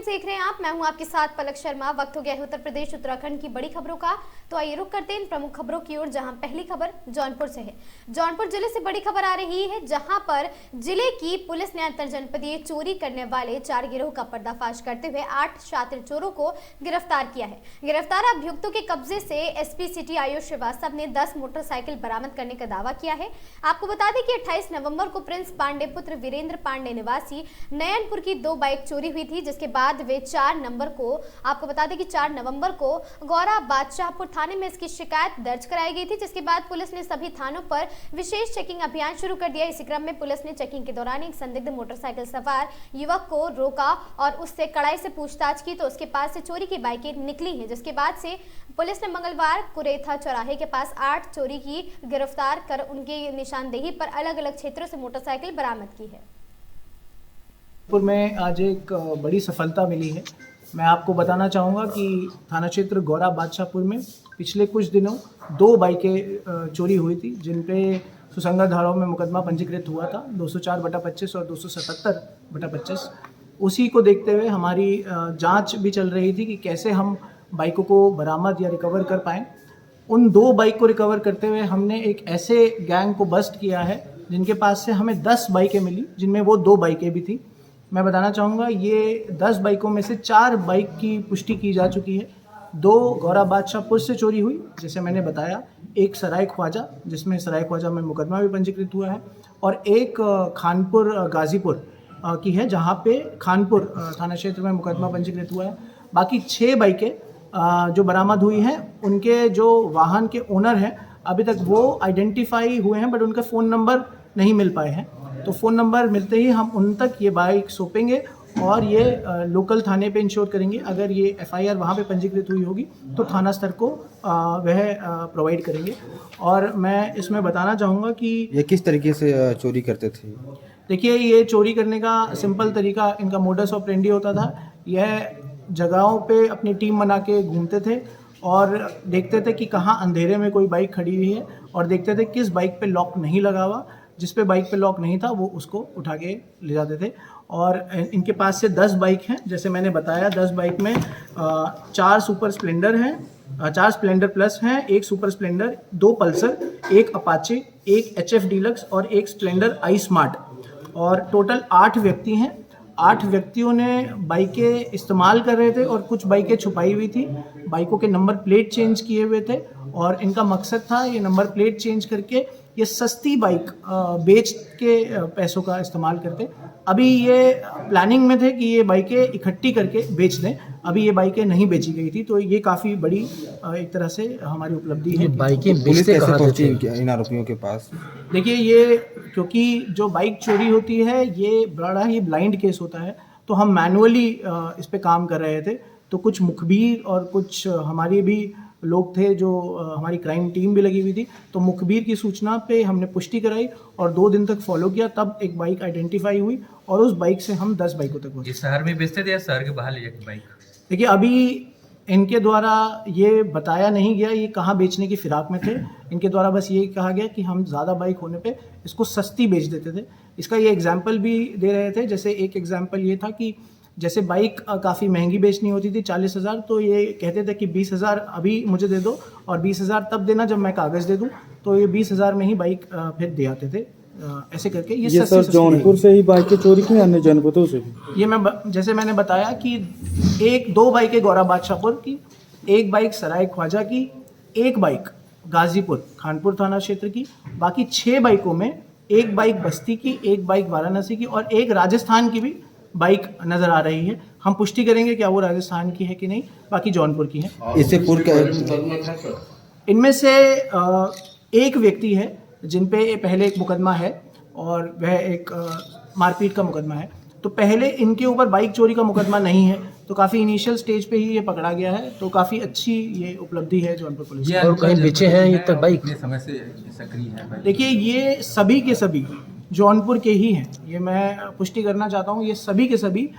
देख रहे हैं आप, मैं हूं आपके साथ पलक शर्मा। वक्त हो गया है उत्तर प्रदेश उत्तराखंड की बड़ी खबरों का। तो आइए रुक करते हैं इन प्रमुख खबरों की ओर, जहां पहली खबर जौनपुर से है। जौनपुर जिले से बड़ी खबर आ रही है, जहां पर जिले की पुलिस ने अंतर जनपदीय चोरी करने वाले 4 गिरोह का पर्दाफाश करते हुए 8 शातिर चोरों को गिरफ्तार किया है। गिरफ्तार अभियुक्तों के कब्जे से एसपी सिटी आयुष श्रीवास्तव ने 10 मोटरसाइकिल बरामद करने का दावा किया है। आपको बता दें कि 28 नवंबर को प्रिंस पांडे पुत्र वीरेंद्र पांडे निवासी नयनपुर की 2 बाइक चोरी हुई थी, जिसके बाद वे 4 नवंबर को, आपको बता दें कि 4 नवंबर को गौरा बादशाहपुर थाने में इसकी शिकायत दर्ज कराई गई थी, जिसके बाद पुलिस ने सभी थानों पर विशेष चेकिंग अभियान शुरू कर दिया। इसी क्रम में पुलिस ने चेकिंग के दौरान एक संदिग्ध मोटरसाइकिल सवार युवक को रोका और उससे कड़ाई से पूछताछ की, तो उसके पास से चोरी की बाइकें निकली हैं, जिसके बाद से पुलिस ने मंगलवार कुरेथा चौराहे के पास 8 चोरी की गिरफ्तार कर उनकी निशानदेही पर अलग अलग क्षेत्रों से मोटरसाइकिल बरामद की है। जौनपुर में आज एक बड़ी सफलता मिली है। मैं आपको बताना चाहूँगा कि थाना क्षेत्र गौरा बादशाहपुर में पिछले कुछ दिनों 2 बाइकें चोरी हुई थी, जिन पे सुसंगत धाराओं में मुकदमा पंजीकृत हुआ था 204/25 और 277/25। उसी को देखते हुए हमारी जांच भी चल रही थी कि कैसे हम बाइकों को बरामद या रिकवर कर पाएँ। उन 2 बाइक को रिकवर करते हुए हमने एक ऐसे गैंग को बस्ट किया है जिनके पास से हमें 10 बाइकें मिली, जिनमें वो 2 बाइकें भी थी। मैं बताना चाहूँगा ये 10 बाइकों में से 4 बाइक की पुष्टि की जा चुकी है। 2 गौरा बादशाहपुर से चोरी हुई, जैसे मैंने बताया, एक सराय ख्वाजा, जिसमें सराय ख्वाजा में मुकदमा भी पंजीकृत हुआ है, और एक खानपुर गाजीपुर की है, जहाँ पे खानपुर थाना क्षेत्र में मुकदमा पंजीकृत हुआ है। बाकी 6 बाइकें जो बरामद हुई हैं, उनके जो वाहन के ओनर हैं अभी तक वो आइडेंटिफाई हुए हैं, बट उनका फ़ोन नंबर नहीं मिल पाए हैं। तो फ़ोन नंबर मिलते ही हम उन तक ये बाइक सौंपेंगे और ये लोकल थाने पे इंश्योर करेंगे। अगर ये FIR वहाँ पे पंजीकृत हुई होगी तो थाना स्तर को वह प्रोवाइड करेंगे। और मैं इसमें बताना चाहूँगा कि ये किस तरीके से चोरी करते थे? देखिए, ये चोरी करने का सिंपल तरीका, इनका मोडस ऑपरेंडी होता था। यह जगहों पे अपनी टीम बना के घूमते थे और देखते थे कि कहाँ अंधेरे में कोई बाइक खड़ी हुई है, और देखते थे किस बाइक पे लॉक नहीं लगा हुआ। जिस पे बाइक पे लॉक नहीं था वो उसको उठा के ले जाते थे। और इनके पास से 10 बाइक हैं, जैसे मैंने बताया। 10 बाइक में 4 सुपर स्प्लेंडर हैं, 4 स्प्लेंडर प्लस हैं, 1 super Splendor, 2 Pulsar, 1 Apache, 1 HF deluxe और 1 स्प्लेंडर आई स्मार्ट। और टोटल 8 व्यक्ति हैं। 8 व्यक्तियों ने बाइकें इस्तेमाल कर रहे थे और कुछ बाइकें छुपाई हुई थी। बाइकों के नंबर प्लेट चेंज किए हुए थे और इनका मकसद था ये नंबर प्लेट चेंज करके ये सस्ती बाइक बेच के पैसों का इस्तेमाल करते। अभी ये प्लानिंग में थे कि ये बाइकें इकट्ठी करके बेच दें। अभी ये बाइकें नहीं बेची गई थी, तो ये काफ़ी बड़ी एक तरह से हमारी उपलब्धि है। बाइकें पुलिस कैसे पहुंची इन आरोपियों के पास? देखिए, ये क्योंकि जो बाइक चोरी होती है ये बड़ा ही ब्लाइंड केस होता है, तो हम मैनुअली इस पे काम कर रहे थे। तो कुछ मुखबिर और कुछ हमारी भी लोग थे, जो हमारी क्राइम टीम भी लगी हुई थी। तो मुखबिर की सूचना पे हमने पुष्टि कराई और 2 दिन तक फॉलो किया, तब एक बाइक आइडेंटिफाई हुई और उस बाइक से हम 10 बाइकों तक पहुंचे। इस शहर में बेचते थे या शहर के बाहर ले जाके बाइक? देखिए, अभी इनके द्वारा ये बताया नहीं गया ये कहाँ बेचने की फिराक में थे। इनके द्वारा बस ये कहा गया कि हम ज़्यादा बाइक होने पे इसको सस्ती बेच देते थे। इसका ये एग्जाम्पल भी दे रहे थे। जैसे एक एग्जाम्पल ये था कि जैसे बाइक काफ़ी महंगी बेचनी होती थी 40,000, तो ये कहते थे कि 20,000 अभी मुझे दे दो और 20,000 तब देना जब मैं कागज़ दे दूँ। तो ये 20,000 में ही बाइक फिर दे आते थे। ऐसे करके ये सर जौनपुर से ही बाइकें चोरी की, अन्य जनपदों से भी? ये जैसे मैंने बताया कि 2 बाइकें गौरा बादशाहपुर की, 1 बाइक सराय ख्वाजा की, 1 बाइक गाजीपुर खानपुर थाना क्षेत्र की, बाकी 6 बाइकों में 1 बाइक बस्ती की, 1 बाइक वाराणसी की और 1 राजस्थान की भी बाइक नजर आ रही है। हम पुष्टि करेंगे क्या वो राजस्थान की है कि नहीं, बाकी जौनपुर की है। इससे पूर्व इनमें से एक व्यक्ति है जिन पे पहले एक मुकदमा है और वह एक मारपीट का मुकदमा है। तो पहले इनके ऊपर बाइक चोरी का मुकदमा नहीं है, तो काफ़ी इनिशियल स्टेज पे ही ये पकड़ा गया है। तो काफ़ी अच्छी ये उपलब्धि है जौनपुर पुलिस। और कहीं बेचे हैं ये तक बाइक? समय से सक्रिय है। देखिए, ये सभी के सभी जौनपुर के ही हैं। ये मैं पुष्टि करना चाहता हूँ, ये सभी के सभी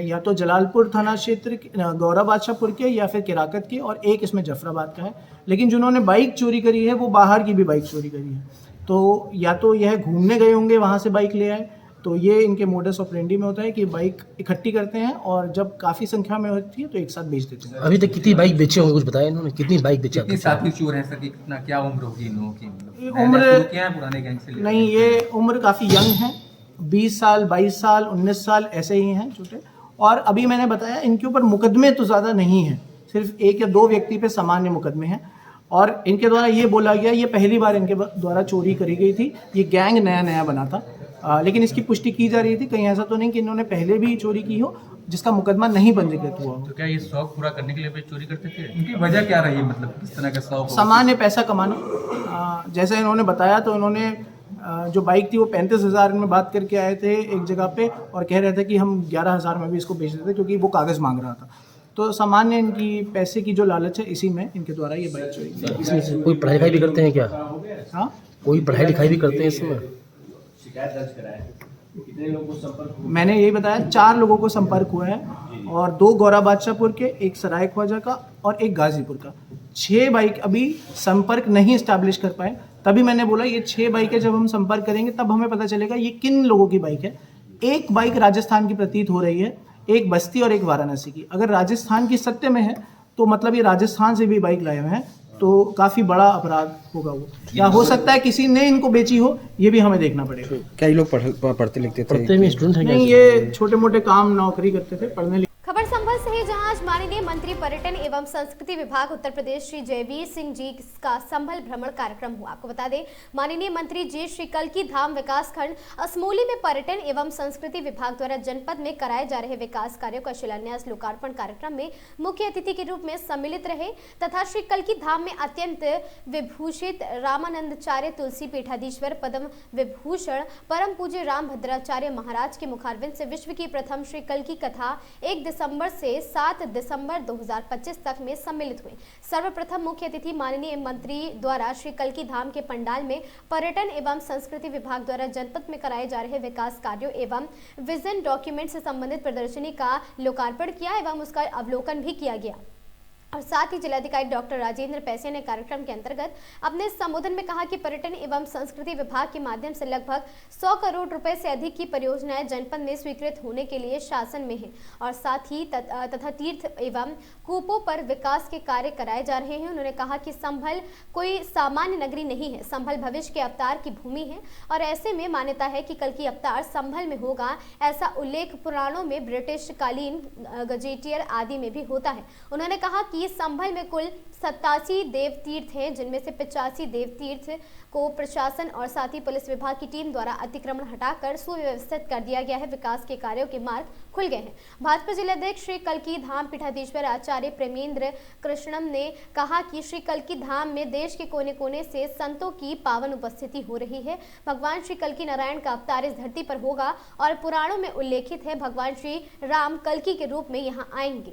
या तो जलालपुर थाना क्षेत्र गौरा बादशाहपुर के या फिर किराकत के, और एक इसमें जफराबाद का है। लेकिन जिन्होंने बाइक चोरी करी है वो बाहर की भी बाइक चोरी करी है। तो या तो यह घूमने गए होंगे, वहाँ से बाइक ले आए, तो ये इनके मोडस ऑपरेंडी में होता है कि बाइक इकट्ठी करते हैं और जब काफ़ी संख्या में होती है तो एक साथ बेच देते हैं। अभी तक कितनी बाइक बेचे होंगे, कुछ बताया इन्होंने? कितनी बाइक बेचे? कितने साथी चोर हैं सर? कि कितना, क्या उम्र होगी इन लोगों की? ये मतलब उम्र- नए-नए शुरू किया है पुराने गैंग से? नहीं, ये उम्र काफ़ी यंग है, 20 साल, 22 साल, 19 साल ऐसे ही हैं छोटे। और अभी मैंने बताया इनके ऊपर मुकदमे तो ज़्यादा नहीं हैं, सिर्फ 1 या 2 व्यक्ति पे सामान्य मुकदमे हैं। और इनके द्वारा ये बोला गया ये पहली बार इनके द्वारा चोरी करी गई थी, ये गैंग नया बना था। लेकिन इसकी पुष्टि की जा रही थी, कहीं ऐसा तो नहीं कि इन्होंने पहले भी चोरी की हो जिसका मुकदमा नहीं पंजीकृत हुआ हो। तो क्या ये शौक पूरा करने के लिए भी चोरी करते थे? इनकी वजह क्या रही, मतलब किस तरह का शौक? सामान्य पैसा कमाना। जैसे इन्होंने बताया तो इन्होंने जो बाइक थी वो 35,000 में बात करके आए थे एक जगह पे और कह रहे थे कि हम 11,000 में भी इसको बेच देते क्योंकि वो कागज़ मांग रहा था। तो सामान्य इनकी पैसे की जो लालच है इसी में इनके द्वारा ये बाइक चोरी की। इसमें से कोई पढ़ाई लिखाई भी करते हैं क्या? हाँ, कोई पढ़ाई लिखाई भी करते हैं इसमें? मैंने यही बताया 4 लोगों को संपर्क हुआ है और 2 गौरा बादशाहपुर के, 1 सराय ख्वाजा का और 1 गाजीपुर का। 6 बाइक अभी संपर्क नहीं इस्टेब्लिश कर पाए, तभी मैंने बोला ये 6 बाइकें जब हम संपर्क करेंगे तब हमें पता चलेगा ये किन लोगों की बाइक है। 1 बाइक राजस्थान की प्रतीत हो रही है, 1 बस्ती और 1 वाराणसी की। अगर राजस्थान की सत्य में है तो मतलब ये राजस्थान से भी बाइक लाए हुए हैं, तो काफ़ी बड़ा अपराध होगा वो, या हो सकता है किसी ने इनको बेची हो, ये भी हमें देखना पड़ेगा। क्या ये लोग पढ़ते लिखते थे? पढ़ते में स्टूडेंट हैं क्या? नहीं, ये छोटे मोटे काम नौकरी करते थे, पढ़ने खबर संभल से है, जहां आज माननीय मंत्री पर्यटन एवं संस्कृति विभाग उत्तर प्रदेश श्री जयवीर सिंह जी का संभल भ्रमण कार्यक्रम हुआ। आपको बता दें, माननीय मंत्री जी श्री कल्की धाम विकास खंड असमोली में पर्यटन एवं संस्कृति विभाग द्वारा जनपद में कराए जा रहे विकास कार्यों का शिलान्यास लोकार्पण कार्यक्रम में मुख्य अतिथि के रूप में सम्मिलित रहे तथा श्री कल्की धाम में अत्यंत विभूषित रामानंदाचार्य तुलसी पीठाधीश्वर पद्म विभूषण परम पूज्य राम भद्राचार्य महाराज के मुखारविंद से विश्व की प्रथम श्री कल्की कथा 1 दिसंबर से 7 दिसंबर 2025 तक में सम्मिलित हुई। सर्वप्रथम मुख्य अतिथि माननीय मंत्री द्वारा श्री कल्की धाम के पंडाल में पर्यटन एवं संस्कृति विभाग द्वारा जनपद में कराए जा रहे विकास कार्यों एवं विजन डॉक्यूमेंट से संबंधित प्रदर्शनी का लोकार्पण किया एवं उसका अवलोकन भी किया गया। और साथ ही जिलाधिकारी डॉक्टर राजेंद्र पैसे ने कार्यक्रम के अंतर्गत अपने संबोधन में कहा कि पर्यटन एवं संस्कृति विभाग के माध्यम से लगभग 100 करोड़ रुपए से अधिक की परियोजनाएं जनपद में स्वीकृत होने के लिए शासन में है और साथ ही तथा तीर्थ एवं कूपों पर विकास के कार्य कराए जा रहे हैं। उन्होंने कहा कि संभल कोई सामान्य नगरी नहीं है, संभल भविष्य के अवतार की भूमि है और ऐसे में मान्यता है कि कल की अवतार संभल में होगा। ऐसा उल्लेख पुराणों में ब्रिटिश कालीन गजेटियर आदि में भी होता है। उन्होंने कहा कि संभल में कुल 87 देव तीर्थ हैं, जिनमें से 85 देव तीर्थ को प्रशासन और साथ ही पुलिस विभाग की टीम द्वारा अतिक्रमण हटाकर सुव्यवस्थित कर दिया गया है। विकास के कार्यों के मार्ग खुल गए हैं। भाजपा जिलाध्यक्ष श्री कल्की धाम पीठाधीश्वर आचार्य प्रेमेंद्र कृष्णम ने कहा कि श्री कल्की धाम में देश के कोने कोने से संतों की पावन उपस्थिति हो रही है। भगवान श्री कल्की नारायण का अवतार इस धरती पर होगा और पुराणों में उल्लेखित है भगवान श्री राम कल्की के रूप में यहाँ आएंगे।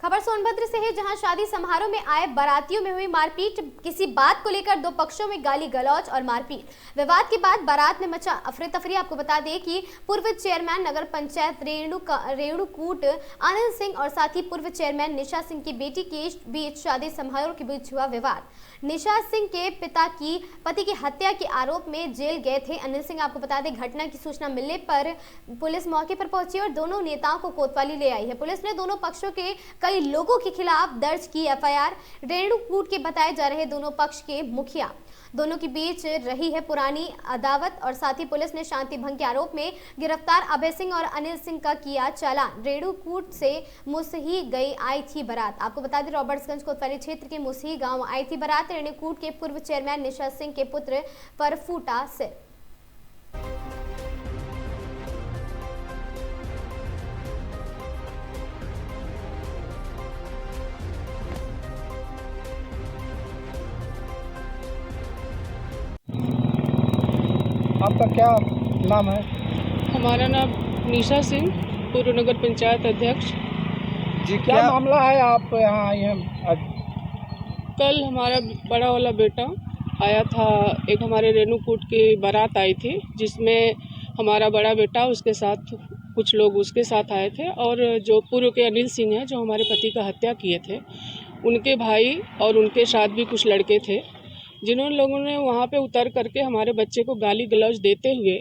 खबर सोनभद्र से है, जहां शादी समारोह में आए बारातियों में हुई मारपीट। किसी बात को लेकर 2 पक्षों में गाली गलौज और मारपीट। विवाद के बाद बारात में मचा अफरा तफरी। आपको बता दें कि पूर्व चेयरमैन नगर पंचायत रेणुकूट आनंद सिंह और साथ ही पूर्व चेयरमैन निशा सिंह की बेटी के बीच शादी समारोह के बीच हुआ विवाद। निशा सिंह के पिता की पति की हत्या के आरोप में जेल गए थे अनिल सिंह। आपको बता दें, घटना की सूचना मिलने पर पुलिस मौके पर पहुंची और दोनों नेताओं को कोतवाली ले आई है। पुलिस ने दोनों पक्षों के कई लोगों के खिलाफ दर्ज की एफआईआर। रेणुकूट के बताए जा रहे दोनों पक्ष के मुखिया दोनों के बीच रही है पुरानी अदावत और साथ ही पुलिस ने शांति भंग के आरोप में गिरफ्तार अभय सिंह और अनिल सिंह का किया चालान। रेणुकूट से मुसही आई थी बारात। आपको बता दें, रॉबर्ट्सगंज कोतवाली क्षेत्र के मुसही गांव आई थी बारात। रेणुकूट के पूर्व चेयरमैन निशा सिंह के पुत्र पर फूटा सिर। आपका क्या नाम है? हमारा नाम निशा सिंह, पूर्व नगर पंचायत अध्यक्ष। जी, क्या मामला है? आप यहाँ आई हैं? कल हमारा बड़ा वाला बेटा आया था, एक हमारे रेणुकूट की बारात आई थी जिसमें हमारा बड़ा बेटा उसके साथ कुछ लोग उसके साथ आए थे और जो पूर्व के अनिल सिंह हैं जो हमारे पति का हत्या किए थे उनके भाई और उनके साथ भी कुछ लड़के थे, जिन्होंने लोगों ने वहाँ पे उतर करके हमारे बच्चे को गाली गलौज देते हुए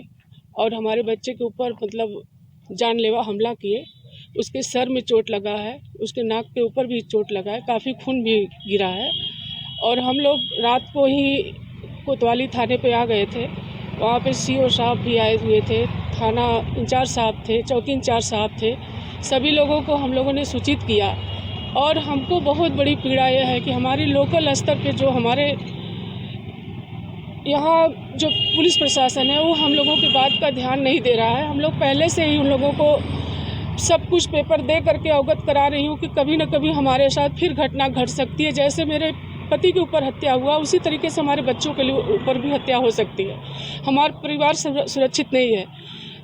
और हमारे बच्चे के ऊपर मतलब जानलेवा हमला किए। उसके सर में चोट लगा है, उसके नाक के ऊपर भी चोट लगा है, काफ़ी खून भी गिरा है। और हम लोग रात को ही कोतवाली थाने पे आ गए थे। वहाँ पे CO साहब भी आए हुए थे, थाना इंचार्ज साहब थे, चौकी इंचार्ज साहब थे। सभी लोगों को हम लोगों ने सूचित किया। और हमको बहुत बड़ी पीड़ा यह है कि हमारी लोकल स्तर पे जो हमारे यहाँ जो पुलिस प्रशासन है वो हम लोगों की बात का ध्यान नहीं दे रहा है। हम लोग पहले से ही उन लोगों को सब कुछ पेपर दे करके अवगत करा रही हूँ कि कभी न कभी हमारे साथ फिर घटना घट सकती है। जैसे मेरे पति के ऊपर हत्या हुआ, उसी तरीके से हमारे बच्चों के ऊपर भी हत्या हो सकती है। हमारा परिवार सुरक्षित नहीं है।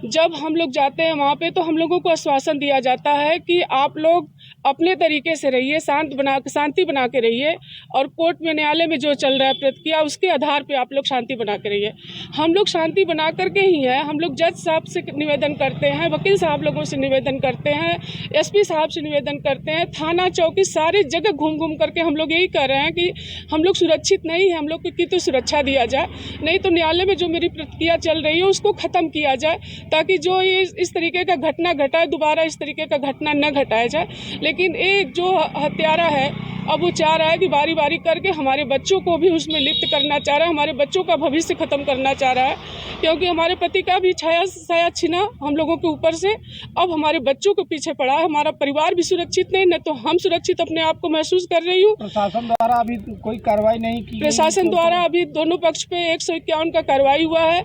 जब हम लोग जाते हैं वहाँ पे तो हम लोगों को आश्वासन दिया जाता है कि आप लोग अपने तरीके से रहिए, शांति बना के रहिए, और कोर्ट में न्यायालय में जो चल रहा है प्रतिक्रिया उसके आधार पे आप लोग शांति बना के रहिए। हम लोग शांति बना करके ही हैं। हम लोग जज साहब से निवेदन करते हैं, वकील साहब लोगों से निवेदन करते हैं, SP साहब से निवेदन करते हैं, थाना चौकी सारी जगह घूम घूम करके हम लोग यही कह रहे हैं कि हम लोग सुरक्षित नहीं हैं, हम लोग की तो सुरक्षा दिया जाए, नहीं तो न्यायालय में जो मेरी प्रतिक्रिया चल रही है उसको ख़त्म किया जाए, ताकि जो ये इस तरीके का घटना घटा है दोबारा इस तरीके का घटना न घटाया जाए। लेकिन एक जो हत्यारा है अब वो चाह रहा है कि बारी बारी करके हमारे बच्चों को भी उसमें लिप्त करना चाह रहा है, हमारे बच्चों का भविष्य खत्म करना चाह रहा है, क्योंकि हमारे पति का भी साया छीना हम लोगों के ऊपर से अब हमारे बच्चों के पीछे पड़ा है। हमारा परिवार भी सुरक्षित नहीं, न तो हम सुरक्षित अपने आप को महसूस कर रही हूँ। प्रशासन द्वारा अभी कोई कार्रवाई नहीं की? प्रशासन द्वारा अभी दोनों पक्ष पे 151 का कार्रवाई हुआ है।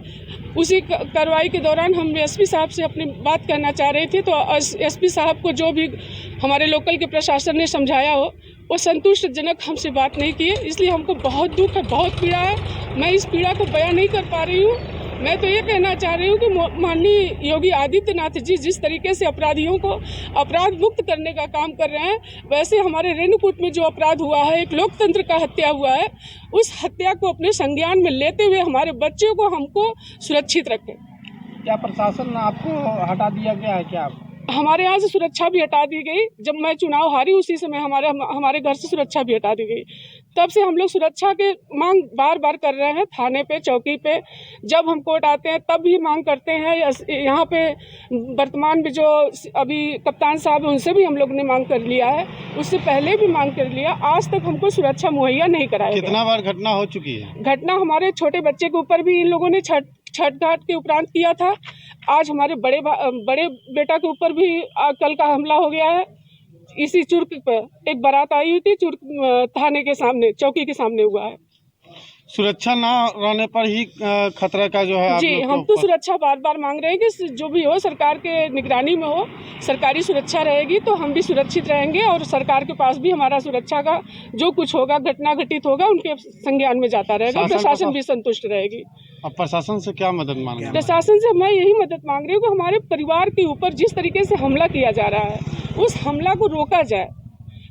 उसी कार्रवाई के दौरान हम SP साहब से अपनी बात कहना चाह रहे थे, तो SP साहब को जो भी हमारे लोकल के प्रशासन ने समझाया हो वो संतुष्टजनक हमसे बात नहीं किए, इसलिए हमको बहुत दुख है, बहुत पीड़ा है। मैं इस पीड़ा को बयां नहीं कर पा रही हूँ। मैं तो ये कहना चाह रही हूँ कि माननीय योगी आदित्यनाथ जी जिस तरीके से अपराधियों को अपराध मुक्त करने का काम कर रहे हैं, वैसे हमारे रेणुकूट में जो अपराध हुआ है, एक लोकतंत्र का हत्या हुआ है, उस हत्या को अपने संज्ञान में लेते हुए हमारे बच्चों को हमको सुरक्षित रखें। क्या प्रशासन आपको हटा दिया गया है? क्या हमारे यहाँ से सुरक्षा भी हटा दी गई। जब मैं चुनाव हारी उसी समय हमारे घर से सुरक्षा भी हटा दी गई। तब से हम लोग सुरक्षा के मांग बार बार कर रहे हैं, थाने पे, चौकी पे। जब हम कोर्ट आते हैं तब भी मांग करते हैं। यहाँ पे वर्तमान में जो अभी कप्तान साहब हैं उनसे भी हम लोग ने मांग कर लिया है, उससे पहले भी मांग कर लिया। आज तक हमको सुरक्षा मुहैया नहीं कराया। कितना बार घटना हो चुकी है? घटना हमारे छोटे बच्चे के ऊपर भी इन लोगों ने छठ घाट के उपरांत किया था। आज हमारे बड़े बेटा के ऊपर भी कल का हमला हो गया है। इसी चुर्क पर एक बारात आई हुई थी, चुर्क थाने के सामने, चौकी के सामने हुआ है। सुरक्षा ना रहने पर ही खतरा का जो है जी, हम तो सुरक्षा बार बार मांग रहे हैं कि जो भी हो सरकार के निगरानी में हो, सरकारी सुरक्षा रहेगी तो हम भी सुरक्षित रहेंगे, और सरकार के पास भी हमारा सुरक्षा का जो कुछ होगा, घटना घटित होगा, उनके संज्ञान में जाता रहेगा। प्रशासन भी संतुष्ट रहेगी। अब प्रशासन से क्या मदद मांग रहे हैं? प्रशासन से मैं यही मदद मांग रही हूँ कि हमारे परिवार के ऊपर जिस तरीके से हमला किया जा रहा है उस हमला को रोका जाए,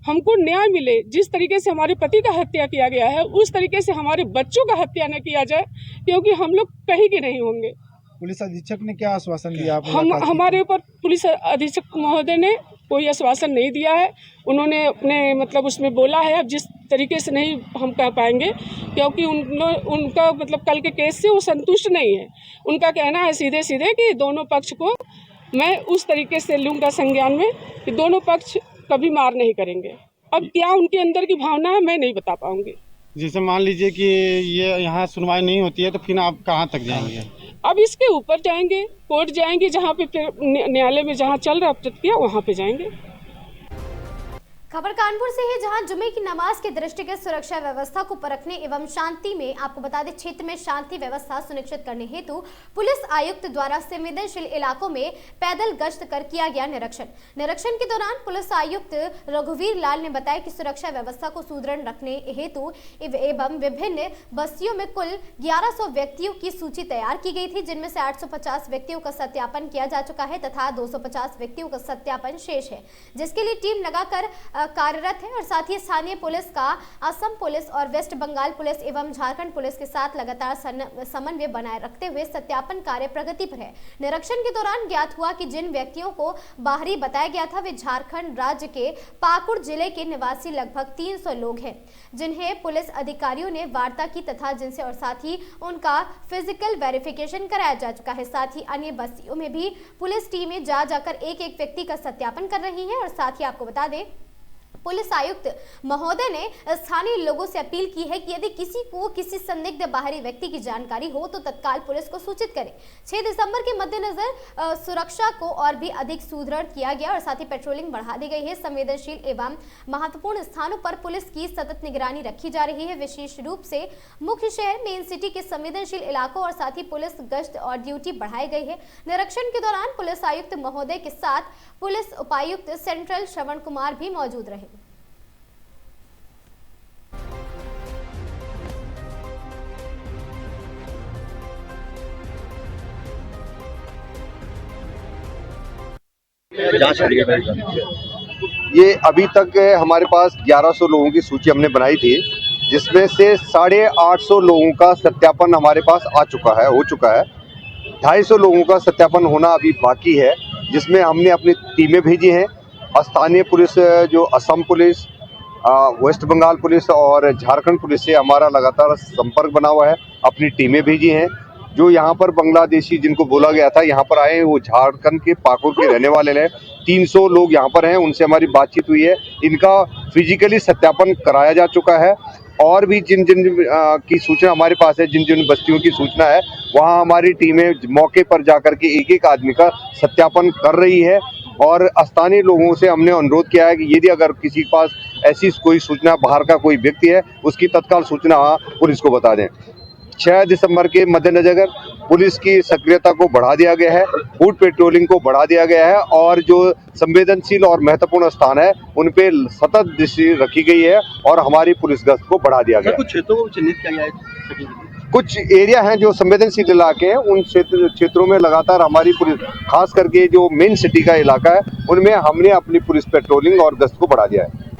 हमको न्याय मिले। जिस तरीके से हमारे पति का हत्या किया गया है उस तरीके से हमारे बच्चों का हत्या न किया जाए, क्योंकि हम लोग कहीं के नहीं होंगे। पुलिस अधीक्षक ने क्या आश्वासन दिया? हमारे ऊपर पुलिस अधीक्षक महोदय ने कोई आश्वासन नहीं दिया है। उन्होंने अपने मतलब उसमें बोला है, अब जिस तरीके से नहीं हम कह पाएंगे, क्योंकि उनका मतलब कल के केस से वो संतुष्ट नहीं है। उनका कहना है सीधे सीधे कि दोनों पक्ष को मैं उस तरीके से लूँगा संज्ञान में कि दोनों पक्ष कभी मार नहीं करेंगे। अब क्या उनके अंदर की भावना है मैं नहीं बता पाऊंगी। जैसे मान लीजिए कि ये यहाँ सुनवाई नहीं होती है तो फिर आप कहाँ तक जाएंगे? अब इसके ऊपर जाएंगे, कोर्ट जाएंगे, जहाँ पे न्यायालय में जहाँ चल रहा प्रतिक्रिया वहाँ पे जाएंगे। खबर कानपुर से है, जहां जुमे की नमाज के दृष्टिगत सुरक्षा व्यवस्था को परखने एवं शांति में आपको बता दें क्षेत्र में शांति व्यवस्था सुनिश्चित करने हेतु पुलिस आयुक्त द्वारा संवेदनशील इलाकों में पैदल गश्त कर किया गया निरीक्षण के दौरान पुलिस आयुक्त रघुवीर लाल ने बताया कि सुरक्षा व्यवस्था को सुदृढ़ रखने हेतु एवं विभिन्न बस्तियों में कुल 1100 व्यक्तियों की सूची तैयार की गई थी, जिनमें से 850 व्यक्तियों का सत्यापन किया जा चुका है तथा 250 व्यक्तियों का सत्यापन शेष है, जिसके लिए टीम लगाकर कार्यरत है और साथ ही स्थानीय पुलिस का असम पुलिस और वेस्ट बंगाल पुलिस एवं झारखंड पुलिस के साथ लगातार समन्वय बनाए रखते हुए सत्यापन कार्य प्रगति पर है। निरीक्षण के दौरान ज्ञात हुआ कि जिन व्यक्तियों को बाहरी बताया गया था वे झारखंड राज्य के पाकुड़ जिले के निवासी लगभग 300 लोग हैं, जिन्हें पुलिस अधिकारियों ने वार्ता की तथा जिनसे और साथ ही उनका फिजिकल वेरिफिकेशन कराया जा चुका है। साथ ही अन्य बस्तियों में भी पुलिस टीमें जाकर एक एक व्यक्ति का सत्यापन कर रही है। और साथ ही आपको बता दें, पुलिस आयुक्त महोदय ने स्थानीय लोगों से अपील की है कि यदि किसी को किसी संदिग्ध बाहरी व्यक्ति की जानकारी हो तो तत्काल पुलिस को सूचित करें। 6 दिसंबर के मद्देनजर सुरक्षा को और भी अधिक सुदृढ़ किया गया और साथ ही पेट्रोलिंग बढ़ा दी गई है। संवेदनशील एवं महत्वपूर्ण स्थानों पर पुलिस की सतत निगरानी रखी जा रही है, विशेष रूप से मुख्य शहर मेन सिटी के संवेदनशील इलाकों और साथ ही पुलिस गश्त और ड्यूटी बढ़ाई गई है। निरीक्षण के दौरान पुलिस आयुक्त महोदय के साथ पुलिस उपायुक्त सेंट्रल श्रवण कुमार भी मौजूद रहे। ये अभी तक हमारे पास 1100 लोगों की सूची हमने बनाई थी, जिसमें से 850 लोगों का सत्यापन हमारे पास हो चुका है। 250 लोगों का सत्यापन होना अभी बाकी है, जिसमें हमने अपनी टीमें भेजी हैं। स्थानीय पुलिस जो Assam police, West Bengal police और झारखंड पुलिस से हमारा लगातार संपर्क बना हुआ है। अपनी टीमें भेजी हैं। जो यहाँ पर बांग्लादेशी जिनको बोला गया था यहाँ पर आए, वो झारखंड के पाकुड़ के रहने वाले हैं। 300 लोग यहाँ पर हैं, उनसे हमारी बातचीत हुई है। इनका फिजिकली सत्यापन कराया जा चुका है। और भी जिन की सूचना हमारे पास है, जिन बस्तियों की सूचना है, वहाँ हमारी टीमें मौके पर जाकर के एक एक आदमी का सत्यापन कर रही है। और स्थानीय लोगों से हमने अनुरोध किया है कि यदि अगर किसी के पास ऐसी कोई सूचना, बाहर का कोई व्यक्ति है, उसकी तत्काल सूचना पुलिस को बता दें। 6 दिसंबर के मद्देनजर पुलिस की सक्रियता को बढ़ा दिया गया है, फूड पेट्रोलिंग को बढ़ा दिया गया है और जो संवेदनशील और महत्वपूर्ण स्थान है उन पे सतत दृष्टि रखी गई है और हमारी पुलिस गश्त को बढ़ा दिया गया है। कुछ क्षेत्रों को चिन्हित किया गया है, कुछ एरिया हैं जो संवेदनशील इलाके हैं, उन क्षेत्रों में लगातार हमारी पुलिस, खास करके जो मेन सिटी का इलाका है, उनमें हमने अपनी पुलिस पेट्रोलिंग और गश्त को बढ़ा दिया है।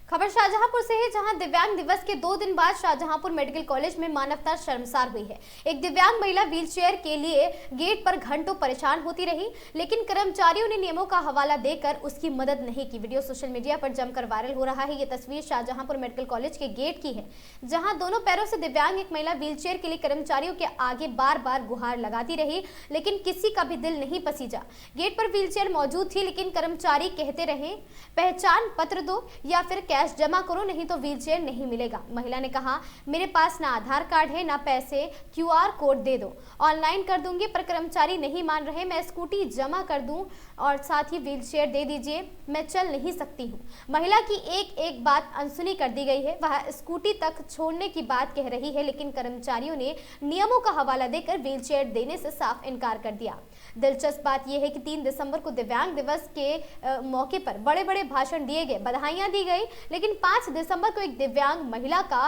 खबर शाहजहांपुर से है, जहां दिव्यांग दिवस के 2 दिन बाद शाहजहांपुर मेडिकल कॉलेज में मानवता शर्मसार हुई है। एक दिव्यांग महिला व्हीलचेयर के लिए गेट पर घंटों परेशान होती रही, लेकिन कर्मचारियों ने नियमों का हवाला देकर उसकी मदद नहीं की। वीडियो सोशल मीडिया पर जमकर वायरल हो रहा है। ये तस्वीर शाहजहांपुर मेडिकल कॉलेज के गेट की है, जहां दोनों पैरों से दिव्यांग एक महिला व्हीलचेयर के लिए कर्मचारियों के आगे बार बार गुहार लगाती रही, लेकिन किसी का भी दिल नहीं पसीजा। गेट पर व्हीलचेयर मौजूद थी, लेकिन कर्मचारी कहते रहे पहचान पत्र दो या फिर कैश जमा करो, नहीं तो व्हीलचेयर नहीं मिलेगा। महिला ने कहा, मेरे पास ना आधार कार्ड है ना पैसे, क्यूआर कोड दे दो, ऑनलाइन कर दूंगी, पर कर्मचारी नहीं मान रहे। मैं स्कूटी जमा कर दूं और साथ ही व्हीलचेयर दे दीजिए, मैं चल नहीं सकती हूँ। महिला की एक एक बात अनसुनी कर दी गई है। वह स्कूटी तक छोड़ने की बात कह रही है, लेकिन कर्मचारियों ने नियमों का हवाला देकर व्हीलचेयर देने से साफ इनकार कर दिया। दिलचस्प बात यह है कि 3 दिसंबर को दिव्यांग दिवस के मौके पर बड़े बड़े भाषण दिए गए, बधाइयां दी गई, लेकिन 5 दिसंबर को एक दिव्यांग महिला का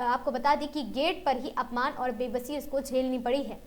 आपको बता दी कि गेट पर ही अपमान और बेबसी उसको झेलनी पड़ी है।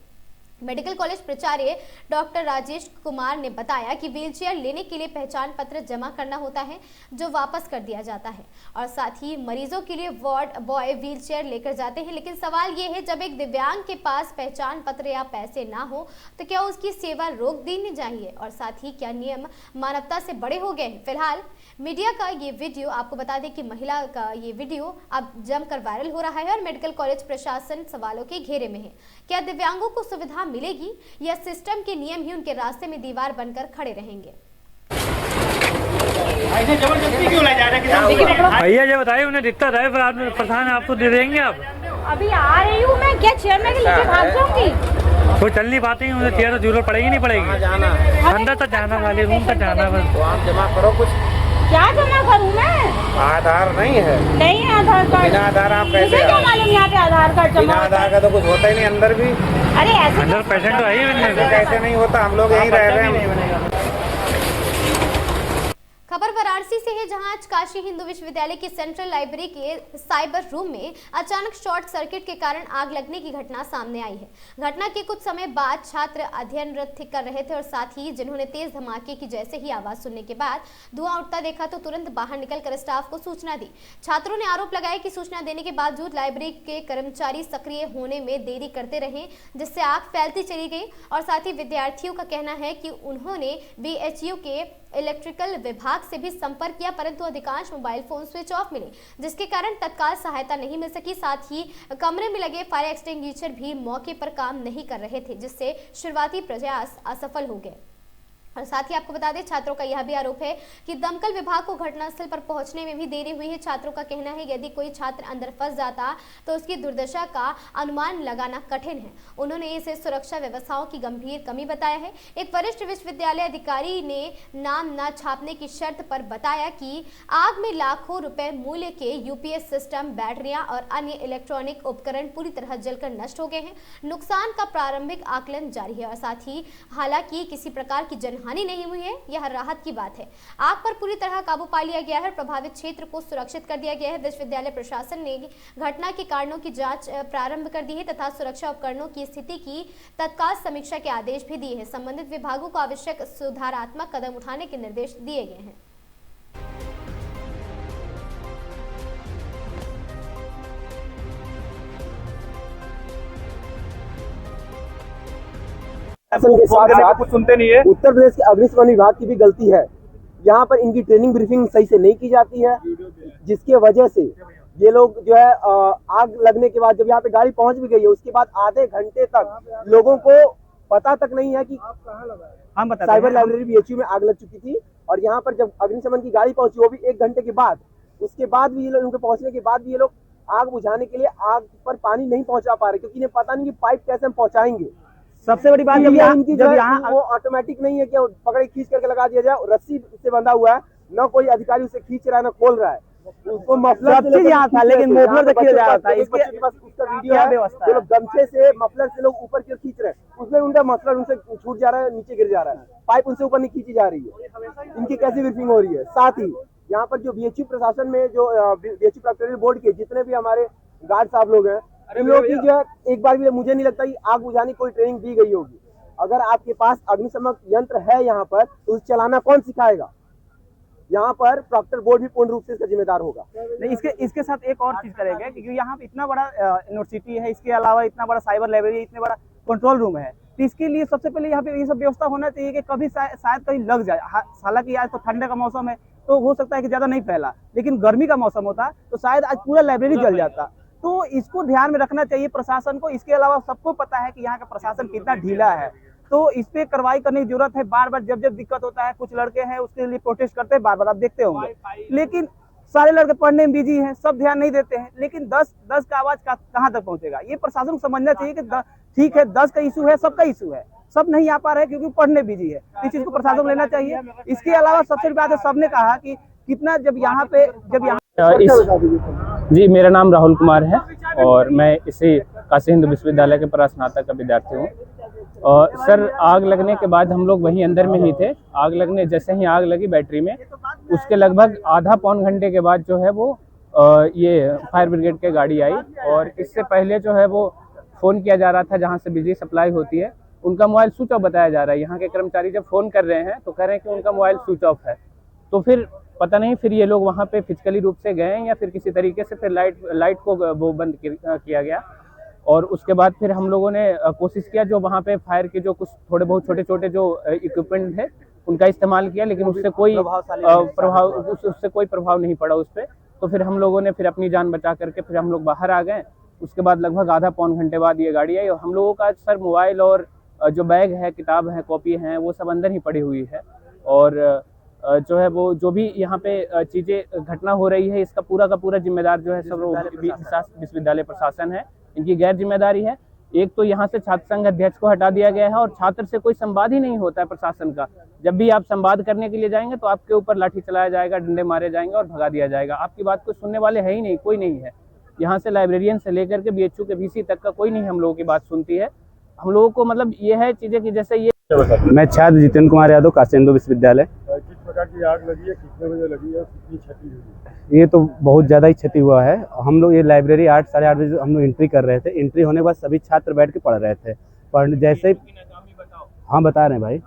मेडिकल कॉलेज प्राचार्य डॉक्टर राजेश कुमार ने बताया कि व्हीलचेयर लेने के लिए पहचान पत्र जमा करना होता है, जो वापस कर दिया जाता है, और साथ ही मरीजों के लिए वार्ड बॉय व्हीलचेयर लेकर जाते हैं। लेकिन सवाल ये है, जब एक दिव्यांग के पास पहचान पत्र या पैसे ना हो तो क्या उसकी सेवा रोक देनी चाहिए? और साथ ही क्या नियम मानवता से बड़े हो गए? फिलहाल मीडिया का ये वीडियो, आपको बता दें कि महिला का ये वीडियो अब जमकर वायरल हो रहा है और मेडिकल कॉलेज प्रशासन सवालों के घेरे में है। क्या दिव्यांगों को सुविधा मिलेगी या सिस्टम के नियम ही उनके रास्ते में दीवार बनकर खड़े रहेंगे? भैया ये बताइए, उन्हें दिक्कत है, प्रधान आपको दे देंगे। आप अभी आ रही हूँ मैं, क्या चेयर में लेके भाग जाऊंगी? वो चल नहीं पाती, उन्हें चेयर तो जरूरत पड़ेगी नहीं पड़ेगी? अंदर तक जाना, वाले रूम तक जाना। बस तो आप जमा करो कुछ। क्या जमा करूँ मैं? आधार नहीं है? नहीं है आधार कार्ड। बिना आधार आप कैसे? मुझे क्या मालूम यहाँ पे आधार कार्ड जमा? बिना आधार का तो कुछ होता ही नहीं अंदर भी। अरे ऐसे अंदर पेशेंट तो है ही, कैसे नहीं होता? हम लोग यहीं रह रहे हैं। खबर वाराणसी से है, जहां आज काशी हिंदू विश्वविद्यालय की सेंट्रल लाइब्रेरी के साइबर रूम में अचानक शॉर्ट सर्किट के कारण आग लगने की घटना सामने आई है। घटना के कुछ समय बाद छात्र अध्ययनरत कर रहे थे और साथ ही जिन्होंने तेज धमाके की जैसे ही आवाज सुनने के बाद धुआं उठता देखा तो तुरंत बाहर निकलकर स्टाफ को सूचना दी। छात्रों ने आरोप लगाया कि सूचना देने के बावजूद लाइब्रेरी के कर्मचारी सक्रिय होने में देरी करते रहे, जिससे आग फैलती चली गई। और साथ ही विद्यार्थियों का कहना है कि उन्होंने BHU के इलेक्ट्रिकल विभाग से भी संपर्क किया, परंतु अधिकांश मोबाइल फोन स्विच ऑफ मिले, जिसके कारण तत्काल सहायता नहीं मिल सकी। साथ ही कमरे में लगे फायर एक्सटिंग्विशर भी मौके पर काम नहीं कर रहे थे, जिससे शुरुआती प्रयास असफल हो गए। और साथ ही आपको बता दें, छात्रों का यह भी आरोप है कि दमकल विभाग को घटनास्थल पर पहुंचने में भी देरी हुई है। छात्रों का कहना है यदि कोई छात्र अंदर फंस जाता तो उसकी दुर्दशा का अनुमान लगाना कठिन है। उन्होंने इसे सुरक्षा व्यवस्थाओं की गंभीर कमी बताया है। एक वरिष्ठ विश्वविद्यालय अधिकारी ने नाम न छापने की शर्त पर बताया कि आग में लाखों रुपए मूल्य के UPS सिस्टम, बैटरियां और अन्य इलेक्ट्रॉनिक उपकरण पूरी तरह जलकर नष्ट हो गए हैं। नुकसान का प्रारंभिक आकलन जारी है और साथ ही हालांकि किसी प्रकार की हानि नहीं हुई है, यह राहत की बात है। आग पर पूरी तरह काबू पा लिया गया है और प्रभावित क्षेत्र को सुरक्षित कर दिया गया है। विश्वविद्यालय प्रशासन ने घटना के कारणों की जांच प्रारंभ कर दी है तथा सुरक्षा उपकरणों की स्थिति की तत्काल समीक्षा के आदेश भी दिए हैं। संबंधित विभागों को आवश्यक सुधारात्मक कदम उठाने के निर्देश दिए गए हैं। के साथ कुछ सुनते नहीं है। उत्तर प्रदेश के अग्निशमन विभाग की भी गलती है। यहाँ पर इनकी ट्रेनिंग ब्रीफिंग सही से नहीं की जाती है, जिसके वजह से ये लोग जो है आग लगने के बाद जब यहाँ पे गाड़ी पहुंच भी गई है, उसके बाद आधे घंटे तक लोगों को पता तक नहीं है कि हम बता साइबर लाइब्रेरी BHU में आग लग चुकी थी। और यहाँ पर जब अग्निशमन की गाड़ी पहुंची, वो भी 1 घंटे के बाद, उसके बाद भी ये लोग, उनके पहुंचने के बाद भी ये लोग आग बुझाने के लिए आग पर पानी नहीं पहुंचा पा रहे, क्योंकि इन्हें पता नहीं कि पाइप कैसे हम पहुंचाएंगे। सबसे बड़ी बात जब यहाँ वो ऑटोमेटिक नहीं है कि पकड़े खींच करके लगा दिया जाए, रस्सी से बंधा हुआ है, न कोई अधिकारी उसे खींच रहा है न खोल रहा है। उसको मफलर यहाँ था, लेकिन मफलर देखिए जा रहा था, इसके पास उसका वीडियो है, वो लोग गमछे से मफलर से लोग ऊपर की ओर खींच रहे हैं, उसमें उनका मफलर उनसे छूट जा रहा है, नीचे गिर जा रहा है, पाइप उनसे ऊपर नहीं खींची जा रही है। इनकी कैसी ब्रीफिंग हो रही है। साथ ही यहाँ पर जो BHU प्रशासन में जो BHU प्रोक्योरमेंट बोर्ड के जितने भी हमारे गार्ड साहब लोग हैं, इन लोगों की जो है एक बार भी मुझे नहीं लगता कि आग बुझाने की कोई ट्रेनिंग दी गई होगी। अगर आपके पास अग्निशमन यंत्र है यहाँ पर, तो उसे चलाना कौन सिखाएगा? यहाँ पर प्रॉक्टर बोर्ड भी पूर्ण रूप से इसका जिम्मेदार होगा। नहीं, इसके साथ एक और चीज करेंगे, क्योंकि यहाँ पे इतना बड़ा यूनिवर्सिटी है, इसके अलावा इतना बड़ा साइबर लाइब्रेरी, इतना बड़ा कंट्रोल रूम है, तो इसके लिए सबसे पहले यहाँ पे ये सब व्यवस्था होना चाहिए कि कभी शायद कहीं लग जाए। हालांकि आज तो ठंडे का मौसम है, तो हो सकता है कि ज्यादा नहीं फैला, लेकिन गर्मी का मौसम होता तो शायद आज पूरा लाइब्रेरी जल जाता। तो इसको ध्यान में रखना चाहिए प्रशासन को। इसके अलावा सबको पता है कि यहाँ का प्रशासन कितना ढीला है, तो इस पे कार्रवाई करने की जरूरत है। बार बार जब दिक्कत होता है, कुछ लड़के हैं उसके लिए प्रोटेस्ट करते हैं, बार बार आप देखते होंगे, लेकिन सारे लड़के पढ़ने में बिजी हैं, सब ध्यान नहीं देते हैं। लेकिन 10 का आवाज कहाँ तक पहुंचेगा, ये प्रशासन को समझना चाहिए कि ठीक है 10 का इशू है, सबका इशू है, सब नहीं आ पा रहे क्योंकि पढ़ने बिजी है, इस चीज को प्रशासन को लेना चाहिए। इसके अलावा सबसे बड़ी बात है, सबने कहा कि कितना जब यहाँ जी, मेरा नाम राहुल कुमार है और मैं इसी काशी हिंदू विश्वविद्यालय के स्नातक का विद्यार्थी हूँ। और सर, आग लगने के बाद हम लोग वहीं अंदर में ही थे। आग लगने जैसे ही आग लगी बैटरी में, उसके लगभग आधा पौन घंटे के बाद जो है वो ये फायर ब्रिगेड की गाड़ी आई। और इससे पहले जो है वो फ़ोन किया जा रहा था जहाँ से बिजली सप्लाई होती है, उनका मोबाइल स्विच ऑफ बताया जा रहा है। यहाँ के कर्मचारी जब फ़ोन कर रहे हैं तो कह रहे हैं कि उनका मोबाइल स्विच ऑफ है। तो फिर पता नहीं फिर ये लोग वहाँ पे फिजिकली रूप से गए या फिर किसी तरीके से फिर लाइट को वो बंद किया गया। और उसके बाद फिर हम लोगों ने कोशिश किया, जो वहाँ पे फायर के जो कुछ थोड़े बहुत छोटे छोटे जो इक्विपमेंट है उनका इस्तेमाल किया, लेकिन उससे कोई प्रभाव नहीं पड़ा उस पर। तो फिर हम लोगों ने फिर अपनी जान बचा करके फिर हम लोग बाहर आ गए। उसके बाद लगभग आधा पौन घंटे बाद ये गाड़ी आई और हम लोगों का सर मोबाइल और जो बैग है, किताब है, कॉपी है, वो सब अंदर ही पड़ी हुई है। और जो है वो जो भी यहाँ पे चीज़ें घटना हो रही है, इसका पूरा का पूरा जिम्मेदार जो है सब विश्वविद्यालय प्रशासन है, इनकी गैर जिम्मेदारी है। एक तो यहाँ से छात्र संघ अध्यक्ष को हटा दिया गया है और छात्र से कोई संवाद ही नहीं होता है प्रशासन का। जब भी आप संवाद करने के लिए जाएंगे तो आपके ऊपर लाठी चलाया जाएगा, डंडे मारे जाएंगे और भगा दिया जाएगा। आपकी बात को सुनने वाले है ही नहीं, कोई नहीं है। यहाँ से लाइब्रेरियन से लेकर के BHU के VC तक का कोई नहीं हम लोगों की बात सुनती है। हम लोगों को मतलब ये है चीज़ें कि जैसे ये मैं छात्र जितेंद्र कुमार यादव, काशी हिंदू विश्वविद्यालय। प्रकार की आग लगी है, कितने बजे लगी है, कितनी क्षति हुई है? ये तो बहुत ज़्यादा ही क्षति हुआ है। हम लोग ये लाइब्रेरी 8 साढ़े 8 बजे हम लोग एंट्री कर रहे थे। एंट्री होने के बाद सभी छात्र बैठ के पढ़ रहे थे। पढ़ जैसे ही हाँ बता रहे हैं भाई,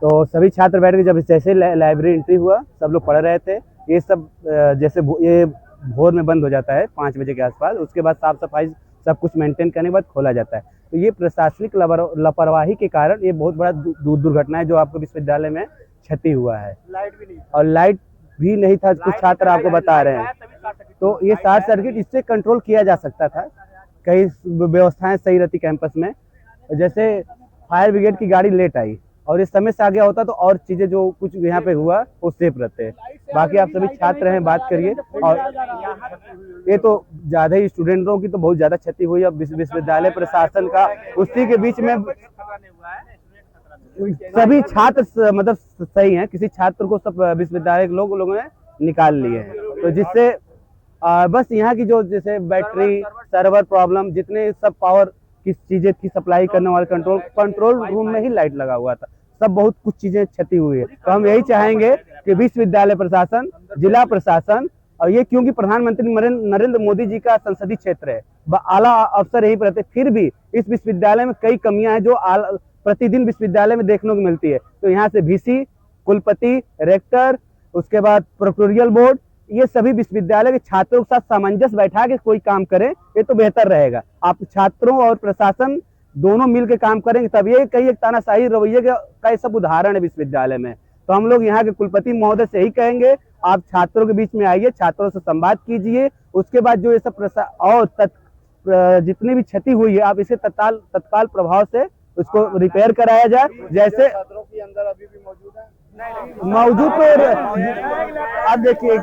तो सभी छात्र बैठ के जैसे लाइब्रेरी एंट्री हुआ सब लोग पढ़ रहे थे। ये सब जैसे ये भोर में बंद हो जाता है 5 बजे के आसपास, उसके बाद साफ सफाई सब कुछ मेंटेन करने के बाद खोला जाता है। तो ये प्रशासनिक लापरवाही के कारण ये बहुत बड़ा दुर्घटना है जो आपको विश्वविद्यालय में क्षति हुआ है। लाइट भी नहीं, और लाइट भी नहीं था, कुछ छात्र आपको बता रहे हैं। तो ये शॉर्ट सर्किट इससे कंट्रोल किया जा सकता था। कई व्यवस्थाएं सही रहती कैंपस में, जैसे फायर ब्रिगेड की गाड़ी लेट आई और इस समय से आ गया होता तो और चीजें जो कुछ यहाँ पे हुआ वो सेफ रहते। बाकी आप सभी छात्र हैं, बात करिए। और ये तो ज्यादा ही स्टूडेंटों की तो बहुत ज्यादा क्षति हुई। अब विश्वविद्यालय प्रशासन का उसी के बीच में सभी छात्र मतलब सही हैं, किसी छात्र को सब विश्वविद्यालय के लोगों ने निकाल लिए हैं। तो जिससे बस यहाँ की जो जैसे बैटरी सर्वर प्रॉब्लम, जितने सब पावर किस चीजें की सप्लाई करने वाले कंट्रोल रूम में ही लाइट लगा हुआ था, सब बहुत कुछ चीजें क्षति हुई है। तो हम यही चाहेंगे कि विश्वविद्यालय प्रशासन, जिला प्रशासन, और ये क्योंकि प्रधानमंत्री नरेंद्र मोदी जी का संसदीय क्षेत्र है, आला अफसर यहीं पर रहते, फिर भी इस विश्वविद्यालय में कई कमियां हैं जो प्रतिदिन विश्वविद्यालय में देखने को मिलती है। तो यहाँ से VC, कुलपति, रेक्टर, उसके बाद प्रोक्टोरियल बोर्ड, ये सभी विश्वविद्यालय के छात्रों के साथ सामंजस्य बैठा के कोई काम करें, ये तो बेहतर रहेगा। आप छात्रों और प्रशासन दोनों मिल के काम करेंगे तब। ये कई एक तानाशाही रवैये का ये सब उदाहरण है विश्वविद्यालय में। तो हम लोग यहाँ के कुलपति महोदय से यही कहेंगे, आप छात्रों के बीच में आइए, छात्रों से संवाद कीजिए। उसके बाद जो ये सब और जितनी भी क्षति हुई है आप इसे तत्काल प्रभाव से उसको रिपेयर कराया जाए। जैसे छात्रों के अंदर अभी भी मौजूद है, मौजूद तो आप देखिए।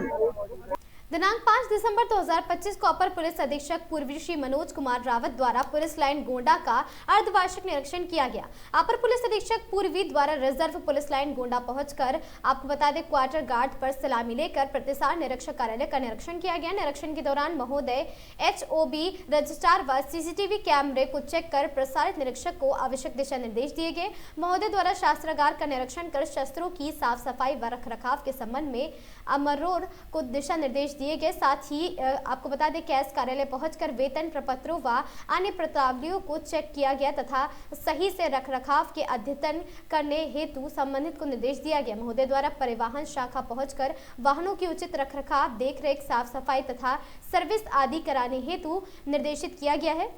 दिनांक 5 दिसंबर 2025 को अपर पुलिस अधीक्षक पूर्वी श्री मनोज कुमार रावत द्वारा पुलिस लाइन गोंडा का अर्धवार्षिक निरीक्षण किया गया। अपर पुलिस अधीक्षक पूर्वी द्वारा रिजर्व पुलिस लाइन गोंडा पहुंचकर आपको बता दें क्वार्टर गार्ड पर सलामी लेकर प्रतिसार निरीक्षक कार्यालय का निरीक्षण किया गया। निरीक्षण के दौरान महोदय HOB रजिस्ट्रार व CCTV कैमरे को चेक कर प्रसारित निरीक्षक को आवश्यक दिशा निर्देश दिए गए। महोदय द्वारा शास्त्रागार का निरीक्षण कर शस्त्रों की साफ सफाई व रखरखाव के संबंध में अमरोर को दिशा निर्देश दिए गए। साथ ही आपको बता दें कैश कार्यालय पहुंचकर वेतन प्रपत्रों व अन्य प्रतावलियों को चेक किया गया तथा सही से रखरखाव के अद्यतन करने हेतु संबंधित को निर्देश दिया गया। महोदय द्वारा परिवहन शाखा पहुंचकर वाहनों की उचित रखरखाव, देखरेख, साफ सफाई तथा सर्विस आदि कराने हेतु निर्देशित किया गया है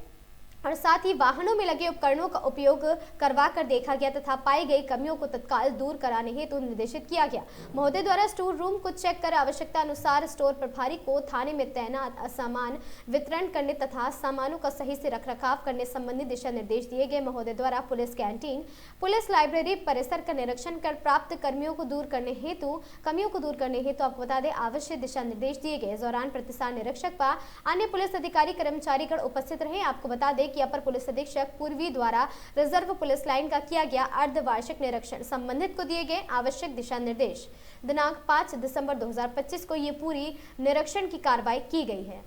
और साथ ही वाहनों में लगे उपकरणों का उपयोग करवा कर देखा गया तथा पाई गई कमियों को तत्काल दूर कराने हेतु निर्देशित किया गया। महोदय द्वारा स्टोर रूम को चेक कर आवश्यकता अनुसार स्टोर प्रभारी को थाने में तैनात सामान वितरण करने तथा सामानों का सही से रखरखाव करने संबंधी दिशा निर्देश दिए गए। महोदय द्वारा पुलिस कैंटीन, पुलिस लाइब्रेरी परिसर का निरीक्षण कर प्राप्त कमियों को दूर करने हेतु आपको बता दें आवश्यक दिशा निर्देश दिए गए। इस दौरान प्रतिसार निरीक्षक व अन्य पुलिस अधिकारी कर्मचारीगण उपस्थित रहे। आपको बता दें कि अपर पुलिस अधीक्षक पूर्वी द्वारा रिजर्व पुलिस लाइन का किया गया अर्धवार्षिक निरीक्षण, संबंधित को दिए गए आवश्यक दिशा निर्देश। दिनांक 5 दिसंबर 2025 को ये पूरी निरीक्षण की कार्रवाई की गई है।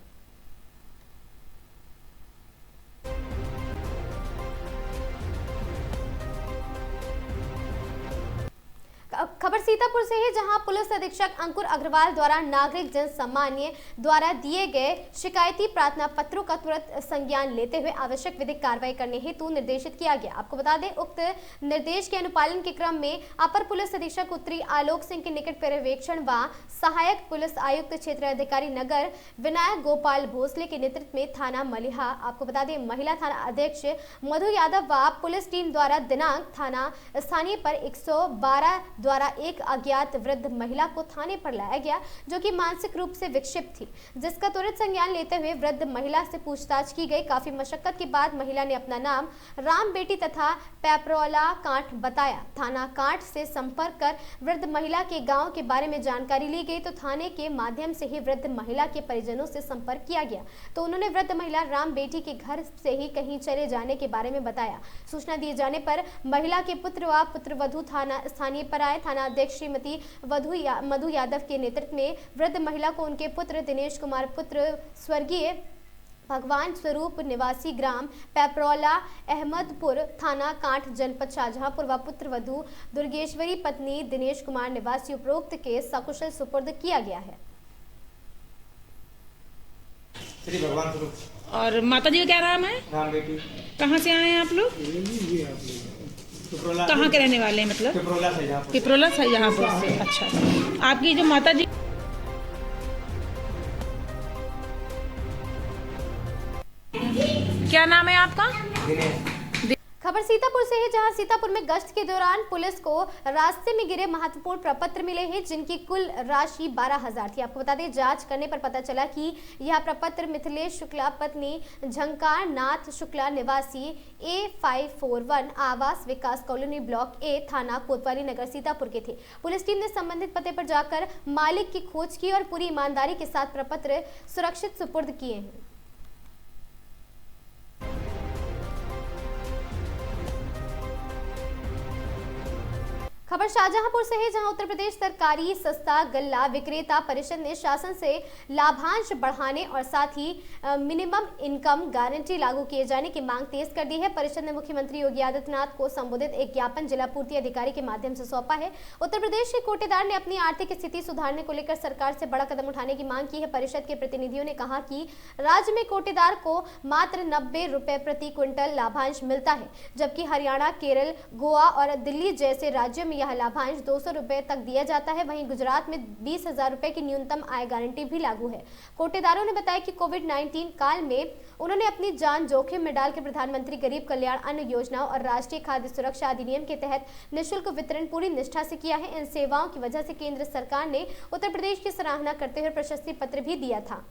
खबर सीतापुर से है, जहां पुलिस अधीक्षक अंकुर अग्रवाल द्वारा नागरिक जन सामान्य द्वारा दिए गए शिकायती प्रार्थना पत्रों का तुरंत संज्ञान लेते हुए आवश्यक विधिक कार्रवाई करने हेतु निर्देशित किया गया। आपको बता दें उक्त निर्देश के अनुपालन के क्रम में अपर पुलिस अधीक्षक उत्तरी आलोक सिंह के निकट पर्यवेक्षण व सहायक पुलिस आयुक्त क्षेत्र अधिकारी नगर विनायक गोपाल भोसले के नेतृत्व में थाना मलिहा, आपको बता दें महिला थाना अध्यक्ष मधु यादव व पुलिस टीम द्वारा दिनांक थाना स्थानीय पर 112 द्वारा एक अज्ञात वृद्ध महिला को थाने पर लाया गया जो कि मानसिक रूप से विक्षिप्त थी, जिसका त्वरित संज्ञान लेते हुए वृद्ध महिला से पूछताछ की गई। काफी मशक्कत के बाद महिला ने अपना नाम राम बेटी तथा पेपरोला कांठ बताया। थाना कांठ से संपर्क कर वृद्ध महिला के गांव के बारे में जानकारी ली गई तो थाने के माध्यम से ही वृद्ध महिला के परिजनों से संपर्क किया गया तो उन्होंने वृद्ध महिला राम बेटी के घर से ही कहीं चले जाने के बारे में बताया। सूचना दिए जाने पर महिला के पुत्र व पुत्रवधू थाना स्थानीय पर आए। थाना अध्यक्ष श्रीमती मधु यादव के नेतृत्व में वृद्ध महिला को उनके पुत्र दिनेश कुमार पुत्र स्वर्गीय भगवान स्वरूप निवासी ग्राम पैपरौला अहमदपुर थाना कांठ जनपद शाहजहांपुर व पुत्र वधू दुर्गेश्वरी पत्नी दिनेश कुमार निवासी उपरोक्त केस सकुशल सुपुर्द किया गया है। श्री भगवान स्वरूप। और माता जी का क्या नाम है? राम बेटी। कहाँ से आए हैं आप लोग? कहाँ के रहने वाले हैं? मतलब पिपरोला शाहजहांपुर से। अच्छा, आपकी जो माता जी क्या नाम है आपका? खबर सीतापुर से है, जहां सीतापुर में गश्त के दौरान पुलिस को रास्ते में गिरे महत्वपूर्ण प्रपत्र मिले हैं जिनकी कुल राशि 12,000 थी। आपको बता दें, जांच करने पर पता चला कि यह प्रपत्र मिथिलेश शुक्ला पत्नी झंकार नाथ शुक्ला निवासी A541 आवास विकास कॉलोनी ब्लॉक ए थाना कोतवाली नगर सीतापुर के थे। पुलिस टीम ने संबंधित पते पर जाकर मालिक की खोज की और पूरी ईमानदारी के साथ प्रपत्र सुरक्षित सुपुर्द किए हैं। खबर शाहजहांपुर से है, जहां उत्तर प्रदेश सरकारी सस्ता गल्ला विक्रेता परिषद ने शासन से लाभांश बढ़ाने और साथ ही मिनिमम इनकम गारंटी लागू किए जाने की मांग तेज कर दी है। परिषद ने मुख्यमंत्री योगी आदित्यनाथ को संबोधित एक ज्ञापन जिला पूर्ति अधिकारी के माध्यम से सौंपा है। उत्तर प्रदेश के कोटेदार ने अपनी आर्थिक स्थिति सुधारने को लेकर सरकार से बड़ा कदम उठाने की मांग की है। परिषद के प्रतिनिधियों ने कहा कि राज्य में कोटेदार को मात्र 90 रुपए प्रति क्विंटल लाभांश मिलता है, जबकि हरियाणा, केरल, गोवा और दिल्ली जैसे राज्यों में यह लाभांश 200 रुपए तक दिया जाता है। वहीं गुजरात में 20,000 रुपए की न्यूनतम आय गारंटी भी लागू है। कोटेदारों ने बताया कि कोविड-19 काल में उन्होंने अपनी जान जोखिम में डालकर प्रधानमंत्री गरीब कल्याण अन्न योजना और राष्ट्रीय खाद्य सुरक्षा अधिनियम के तहत निःशुल्क वितरण पूरी निष्ठा से किया है। इन सेवाओं की वजह से केंद्र सरकार ने उत्तर प्रदेश की सराहना करते हुए प्रशस्ति पत्र भी दिया था।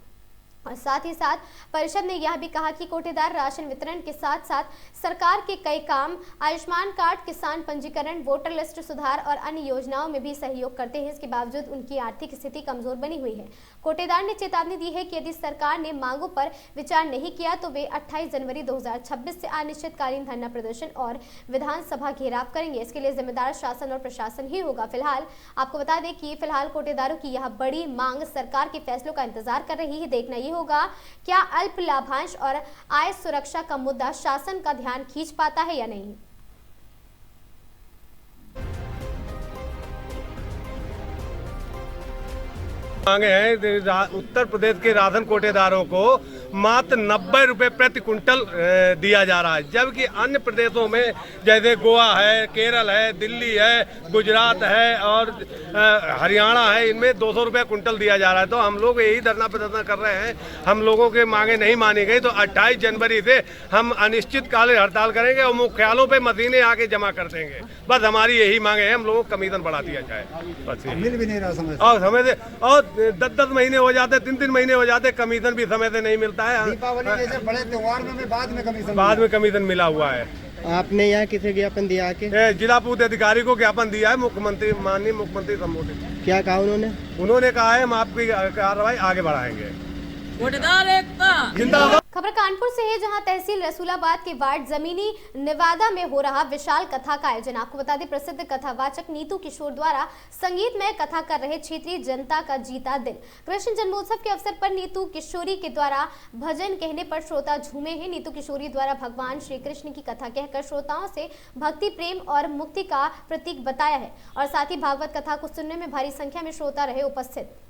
और साथ ही साथ परिषद ने यह भी कहा कि कोटेदार राशन वितरण के साथ साथ सरकार के कई काम आयुष्मान कार्ड, किसान पंजीकरण, वोटर लिस्ट सुधार और अन्य योजनाओं में भी सहयोग करते हैं। इसके बावजूद उनकी आर्थिक स्थिति कमजोर बनी हुई है। कोटेदार ने चेतावनी दी है कि यदि सरकार ने मांगों पर विचार नहीं किया तो वे 28 जनवरी 2026 से अनिश्चितकालीन धरना प्रदर्शन और विधानसभा घेराव करेंगे। इसके लिए जिम्मेदार शासन और प्रशासन ही होगा। फिलहाल आपको बता दें कि फिलहाल कोटेदारों की यह बड़ी मांग सरकार के फैसलों का इंतजार कर रही है। देखना ये होगा क्या अल्प लाभांश और आय सुरक्षा का मुद्दा शासन का ध्यान खींच पाता है या नहीं। मांगे हैं उत्तर प्रदेश के राशन कोटेदारों को मात्र 90 रुपए प्रति कुंटल दिया जा रहा है, जबकि अन्य प्रदेशों में जैसे गोवा है, केरल है, दिल्ली है, गुजरात है और हरियाणा है, इनमें 200 रुपये कुंटल दिया जा रहा है। तो हम लोग यही धरना प्रदर्शन कर रहे हैं। हम लोगों के मांगे नहीं मानी गई तो 28 जनवरी से हम अनिश्चितकालीन हड़ताल करेंगे और मुख्यालयों पे मशीनें आके जमा कर देंगे। बस हमारी यही मांगे हैं, हम लोगों को कमीशन बढ़ा दिया जाए। बस मिल भी नहीं रहा समय और समय से, और 10-10 महीने हो जाते, 3-3 महीने हो जाते, कमीशन भी समय से नहीं मिलता है। दीपावली जैसे बड़े त्योहार में बाद में कमीशन मिला हुआ है। आपने यहाँ किसे ज्ञापन दिया के? जिला पूर्ति अधिकारी को ज्ञापन दिया है, मुख्यमंत्री माननीय मुख्यमंत्री संबोधित। क्या कहा उन्होंने? उन्होंने कहा है हम आपकी कार्रवाई आगे बढ़ाएंगे। खबर कानपुर से है, जहां तहसील रसूलाबाद के वार्ड जमीनी निवादा में हो रहा विशाल कथा का आयोजन। आपको बता दें, प्रसिद्ध कथावाचक नीतू किशोर द्वारा संगीतमय कथा कर रहे क्षेत्रीय जनता का जीता दिल। कृष्ण जन्मोत्सव के अवसर पर नीतू किशोरी के द्वारा भजन कहने पर श्रोता झूमे हैं। नीतू किशोरी द्वारा भगवान श्री कृष्ण की कथा कहकर श्रोताओं से भक्ति, प्रेम और मुक्ति का प्रतीक बताया है और साथ ही भागवत कथा को सुनने में भारी संख्या में श्रोता रहे उपस्थित।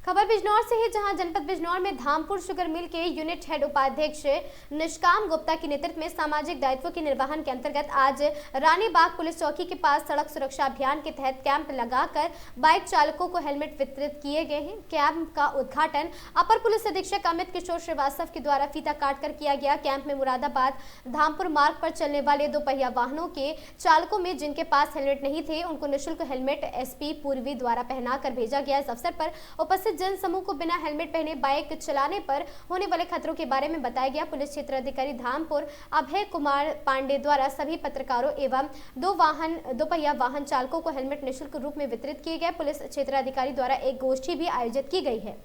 खबर बिजनौर से है, जहां जनपद बिजनौर में धामपुर शुगर मिल के यूनिट हेड उपाध्यक्ष निष्काम गुप्ता के नेतृत्व में सामाजिक दायित्व के निर्वहन के अंतर्गत आज रानीबाग पुलिस चौकी के पास सड़क सुरक्षा अभियान के तहत कैंप लगाकर बाइक चालकों को हेलमेट वितरित किए गए हैं। कैंप का उद्घाटन अपर पुलिस अधीक्षक अमित किशोर श्रीवास्तव के द्वारा फीता काटकर किया गया। कैंप में मुरादाबाद धामपुर मार्ग पर चलने वाले 2 पहिया वाहनों के चालकों में जिनके पास हेलमेट नहीं थे उनको निःशुल्क हेलमेट एसपी पूर्वी द्वारा पहनाकर भेजा गया। इस अवसर पर उपस्थित जन समूह को बिना हेलमेट पहने बाइक चलाने पर होने वाले खतरों के बारे में बताया गया। पुलिस क्षेत्र अधिकारी धामपुर अभय कुमार पांडे द्वारा सभी पत्रकारों एवं 2 पहिया वाहन चालकों को हेलमेट निःशुल्क रूप में वितरित किए गए। पुलिस क्षेत्र अधिकारी द्वारा एक गोष्ठी भी आयोजित की गई है।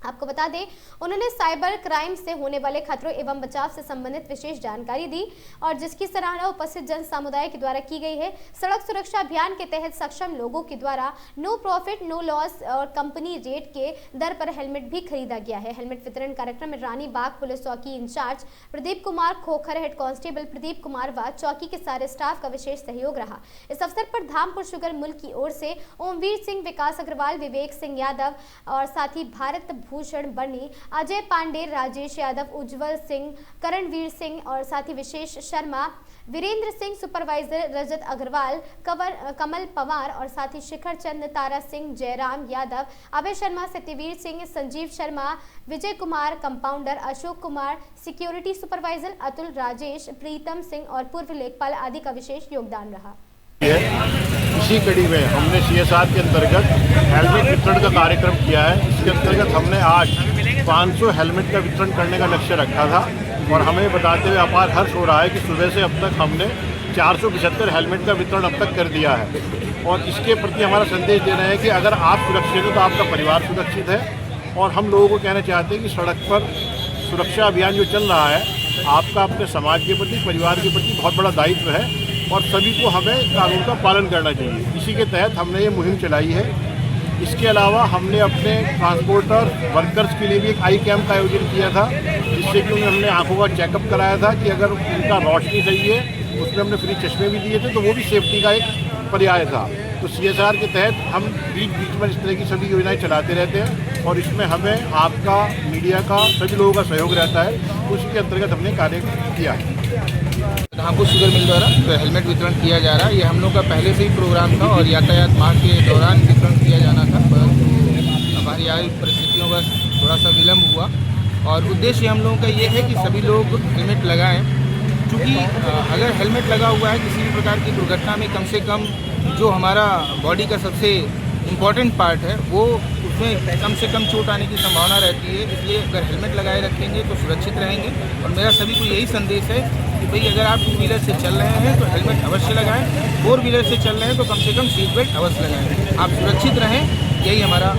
आपको बता दें, उन्होंने साइबर क्राइम से होने वाले खतरों एवं बचाव से संबंधित विशेष जानकारी दी और जिसकी सराहना उपस्थित जन समुदाय के द्वारा की गई है। सड़क सुरक्षा अभियान के तहत सक्षम लोगों के द्वारा नो प्रॉफिट नो लॉस और कंपनी रेट के दर पर हेलमेट भी खरीदा गया है। हेलमेट वितरण कार्यक्रम में रानीबाग पुलिस चौकी incharge Pradeep Kumar Khokhar, head constable Pradeep Kumar व चौकी के सारे स्टाफ का विशेष सहयोग रहा। इस अवसर पर धामपुर शुगर मिल की ओर से ओमवीर सिंह, विकास अग्रवाल, विवेक सिंह यादव और साथ ही भारत भूषण बनी, अजय पांडे, राजेश यादव, उज्जवल सिंह, करणवीर सिंह और साथ ही विशेष शर्मा, वीरेंद्र सिंह, सुपरवाइजर रजत अग्रवाल, कमल पवार और साथ ही Shikhar Chand, Tara Singh, Jairam Yadav, Abhay Sharma, Satyavir Singh, Sanjeev Sharma, Vijay Kumar, compounder Ashok Kumar, security supervisor Atul, Rajesh, Pritam Singh और पूर्व लेखपाल आदि का विशेष योगदान रहा। इसी कड़ी में हमने CSR के अंतर्गत हेलमेट वितरण का कार्यक्रम किया है। इसके अंतर्गत हमने आज 500 हेलमेट का वितरण करने का लक्ष्य रखा था और हमें बताते हुए अपार हर्ष हो रहा है कि सुबह से अब तक हमने 475 हेलमेट का वितरण अब तक कर दिया है। और इसके प्रति हमारा संदेश दे रहे हैं कि अगर आप सुरक्षित हो तो आपका परिवार सुरक्षित है। और हम लोगों को कहना चाहते हैं कि सड़क पर सुरक्षा अभियान जो चल रहा है, आपका अपने समाज के प्रति, परिवार के प्रति बहुत बड़ा दायित्व है और सभी को हमें कानून का पालन करना चाहिए। इसी के तहत हमने ये मुहिम चलाई है। इसके अलावा हमने अपने ट्रांसपोर्टर वर्कर्स के लिए भी एक आई कैंप का आयोजन किया था, जिससे कि उन्हें हमने आंखों का चेकअप कराया था कि अगर उनका रोशनी सही है, उसमें हमने फ्री चश्मे भी दिए थे, तो वो भी सेफ्टी का एक पर्याय था। तो CSR के तहत हम बीच में इस तरह की सभी योजनाएं चलाते रहते हैं और इसमें हमें आपका, मीडिया का, सभी लोगों का सहयोग रहता है। उसी के अंतर्गत हमने कार्य किया है। धामपुर शुगर मिल द्वारा तो हेलमेट वितरण किया जा रहा है। ये हम लोग का पहले से ही प्रोग्राम था और यातायात माह के दौरान वितरण किया जाना था, पर हमारी परिस्थितियों का थोड़ा सा विलम्ब हुआ। और उद्देश्य हम लोगों का ये है कि सभी लोग हेलमेट लगाएं, क्योंकि अगर हेलमेट लगा हुआ है किसी भी प्रकार की दुर्घटना में कम से कम जो हमारा बॉडी का सबसे इम्पॉर्टेंट पार्ट है वो उसमें कम से कम चोट आने की संभावना रहती है। इसलिए अगर हेलमेट लगाए रखेंगे तो सुरक्षित रहेंगे। और मेरा सभी को यही संदेश है कि भाई अगर आप 2 व्हीलर से चल रहे हैं तो हेलमेट अवश्य लगाएं, 4 व्हीलर से चल रहे हैं तो कम से कम सीट बेल्ट अवश्य लगाएं। आप सुरक्षित रहें, यही हमारा।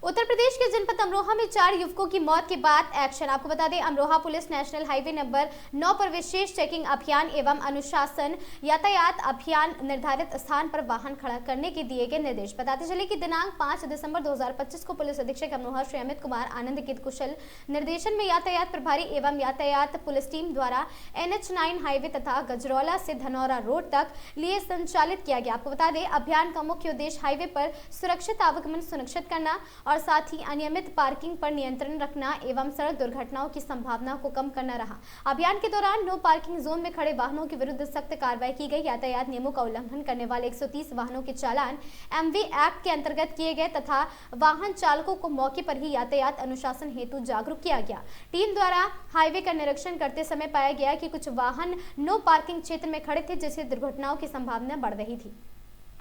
उत्तर प्रदेश के जनपद अमरोहा में 4 युवकों की मौत के बाद एक्शन। आपको बता दें, Amroha police national highway number 9 पर विशेष चेकिंग अभियान एवं अनुशासन यातायात अभियान निर्धारित स्थान पर वाहन खड़ा करने के दिए गए निर्देश। बताते चले कि दिनांक 5 दिसंबर 2025 को पुलिस अधीक्षक अमरोहा श्री अमित कुमार आनंद के कुशल निर्देशन में यातायात प्रभारी एवं यातायात पुलिस टीम द्वारा NH9 हाईवे तथा गजरौला से धनौरा रोड तक लिए संचालित किया गया। आपको बता दें, अभियान का मुख्य उद्देश्य हाईवे पर सुरक्षित आवागमन सुनिश्चित करना और साथ ही अनियमित पार्किंग पर नियंत्रण रखना एवं सड़क दुर्घटनाओं की संभावना को कम करना रहा। अभियान के दौरान नो पार्किंग जोन में खड़े वाहनों के विरुद्ध सख्त कार्रवाई की गई। यातायात नियमों का उल्लंघन करने वाले 130 वाहनों के चालान MV एक्ट के अंतर्गत किए गए तथा वाहन चालकों को मौके पर ही यातायात अनुशासन हेतु जागरूक किया गया। टीम द्वारा हाईवे का निरीक्षण करते समय पाया गया कि कुछ वाहन नो पार्किंग क्षेत्र में खड़े थे, जिससे दुर्घटनाओं की संभावना बढ़ रही थी।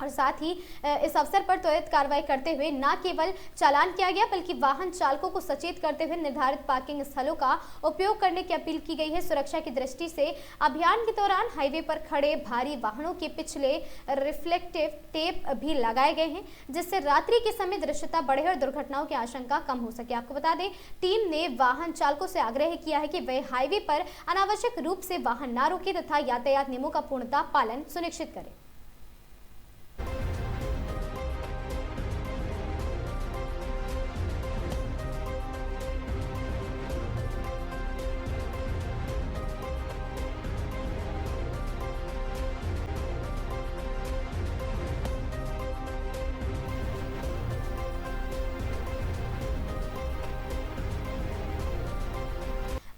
और साथ ही इस अवसर पर त्वरित कार्रवाई करते हुए न केवल चालान किया गया बल्कि वाहन चालकों को सचेत करते हुए निर्धारित पार्किंग स्थलों का उपयोग करने की अपील की गई है। सुरक्षा की दृष्टि से अभियान के दौरान हाईवे पर खड़े भारी वाहनों के पिछले रिफ्लेक्टिव टेप भी लगाए गए हैं, जिससे रात्रि के समय दृश्यता बढ़े और दुर्घटनाओं की आशंका कम हो सके। आपको बता दें, टीम ने वाहन चालकों से आग्रह किया है कि वे हाईवे पर अनावश्यक रूप से वाहन न रोके तथा यातायात नियमों का पूर्णतः पालन सुनिश्चित करें।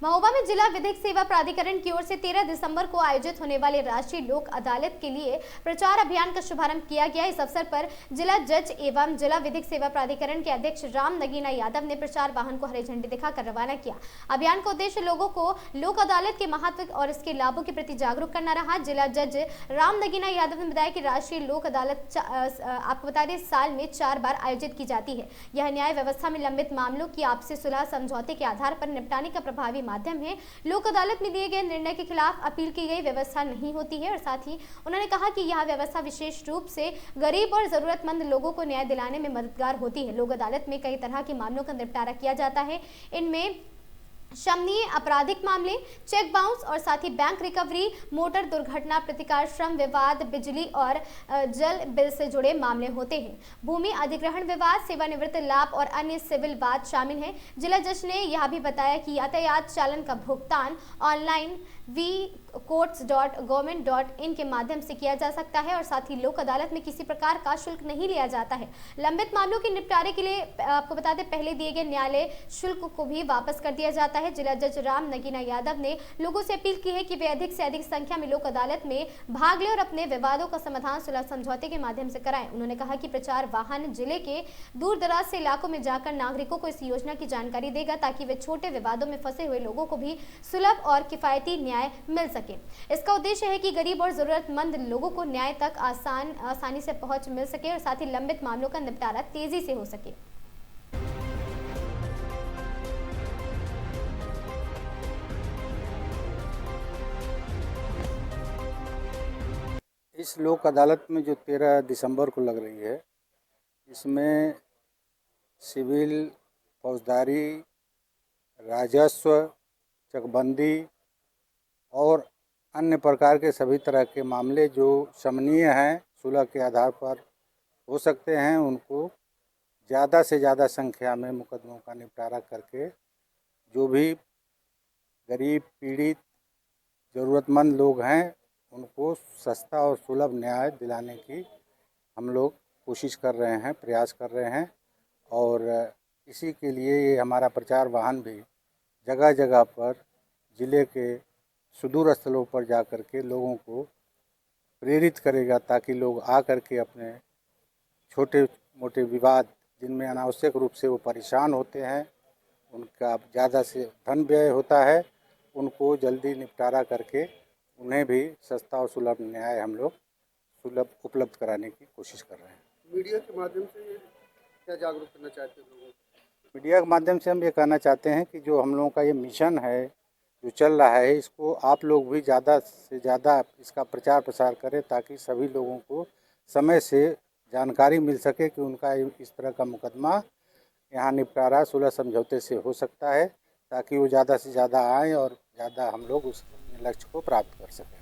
महोबा में जिला विधिक सेवा प्राधिकरण की ओर से 13 दिसंबर को आयोजित होने वाले राष्ट्रीय लोक अदालत के लिए प्रचार अभियान का शुभारंभ किया गया। इस अवसर पर जिला जज एवं जिला विधिक सेवा प्राधिकरण के अध्यक्ष राम नगीना यादव ने प्रचार वाहन को हरी झंडी दिखाकर रवाना किया। अभियान का उद्देश्य लोगों को लोक अदालत के महत्व और इसके लाभों के प्रति जागरूक करना रहा। जिला जज राम नगीना यादव ने बताया कि राष्ट्रीय लोक अदालत आपको बता दें साल में 4 बार आयोजित की जाती है। यह न्याय व्यवस्था में लंबित मामलों की आपसी सुलह समझौते के आधार पर निपटाने का प्रभावी माध्यम है। लोक अदालत में दिए गए निर्णय के खिलाफ अपील की गई व्यवस्था नहीं होती है। और साथ ही उन्होंने कहा कि यह व्यवस्था विशेष रूप से गरीब और जरूरतमंद लोगों को न्याय दिलाने में मददगार होती है। लोक अदालत में कई तरह के मामलों का निपटारा किया जाता है। इनमें शमनीय आपराधिक मामले, चेक बाउंस और साथ ही बैंक रिकवरी, मोटर दुर्घटना प्रतिकार, श्रम विवाद, बिजली और जल बिल से जुड़े मामले होते हैं। भूमि अधिग्रहण विवाद, सेवानिवृत्त लाभ और अन्य सिविल वाद शामिल हैं। जिला जज ने यह भी बताया कि यातायात चालन का भुगतान ऑनलाइन vcourts.government.in के माध्यम से किया जा सकता है और साथ ही लोक अदालत में किसी प्रकार का शुल्क नहीं लिया जाता है। लंबित मामलों के निपटारे के लिए आपको बता दें पहले दिए गए न्यायालय शुल्क को भी वापस कर दिया जाता है। जिला जज राम नगीना यादव ने लोगों से अपील की है कि वे अधिक से अधिक संख्या में लोक अदालत में भाग लें और अपने विवादों का समाधान सुलह समझौते के माध्यम से कराएं। उन्होंने कहा कि प्रचार वाहन जिले के दूर दराज से इलाकों में जाकर नागरिकों को इस योजना की जानकारी देगा ताकि वे छोटे विवादों में फंसे हुए लोगों को भी सुलभ और किफायती न्याय मिल सके। इसका उद्देश्य है कि गरीब और जरूरतमंद लोगों को न्याय तक आसानी से पहुंच मिल सके और साथ ही लंबित मामलों का निपटारा तेजी से हो सके। इस लोक अदालत में जो 13 दिसंबर को लग रही है, इसमें सिविल, फौजदारी, राजस्व, चकबंदी और अन्य प्रकार के सभी तरह के मामले जो शमनीय हैं, सुलह के आधार पर हो सकते हैं, उनको ज़्यादा से ज़्यादा संख्या में मुकदमों का निपटारा करके जो भी गरीब, पीड़ित, ज़रूरतमंद लोग हैं उनको सस्ता और सुलभ न्याय दिलाने की हम लोग कोशिश कर रहे हैं, प्रयास कर रहे हैं। और इसी के लिए ये हमारा प्रचार वाहन भी जगह जगह पर ज़िले के सुदूर स्थलों पर जा कर के लोगों को प्रेरित करेगा ताकि लोग आ कर के अपने छोटे मोटे विवाद जिनमें अनावश्यक रूप से वो परेशान होते हैं, उनका ज़्यादा से धन व्यय होता है, उनको जल्दी निपटारा करके उन्हें भी सस्ता और सुलभ न्याय हम लोग सुलभ उपलब्ध कराने की कोशिश कर रहे हैं। मीडिया के माध्यम से क्या जागरूक करना चाहते हैं लोगों को? मीडिया के माध्यम से हम ये कहना चाहते हैं कि जो हम लोगों का ये मिशन है जो चल रहा है, इसको आप लोग भी ज़्यादा से ज़्यादा इसका प्रचार प्रसार करें ताकि सभी लोगों को समय से जानकारी मिल सके कि उनका इस तरह का मुकदमा यहाँ निपटारा सुलह समझौते से हो सकता है, ताकि वो ज़्यादा से ज़्यादा आएँ और ज़्यादा हम लोग उस लक्ष्य को प्राप्त कर सकें।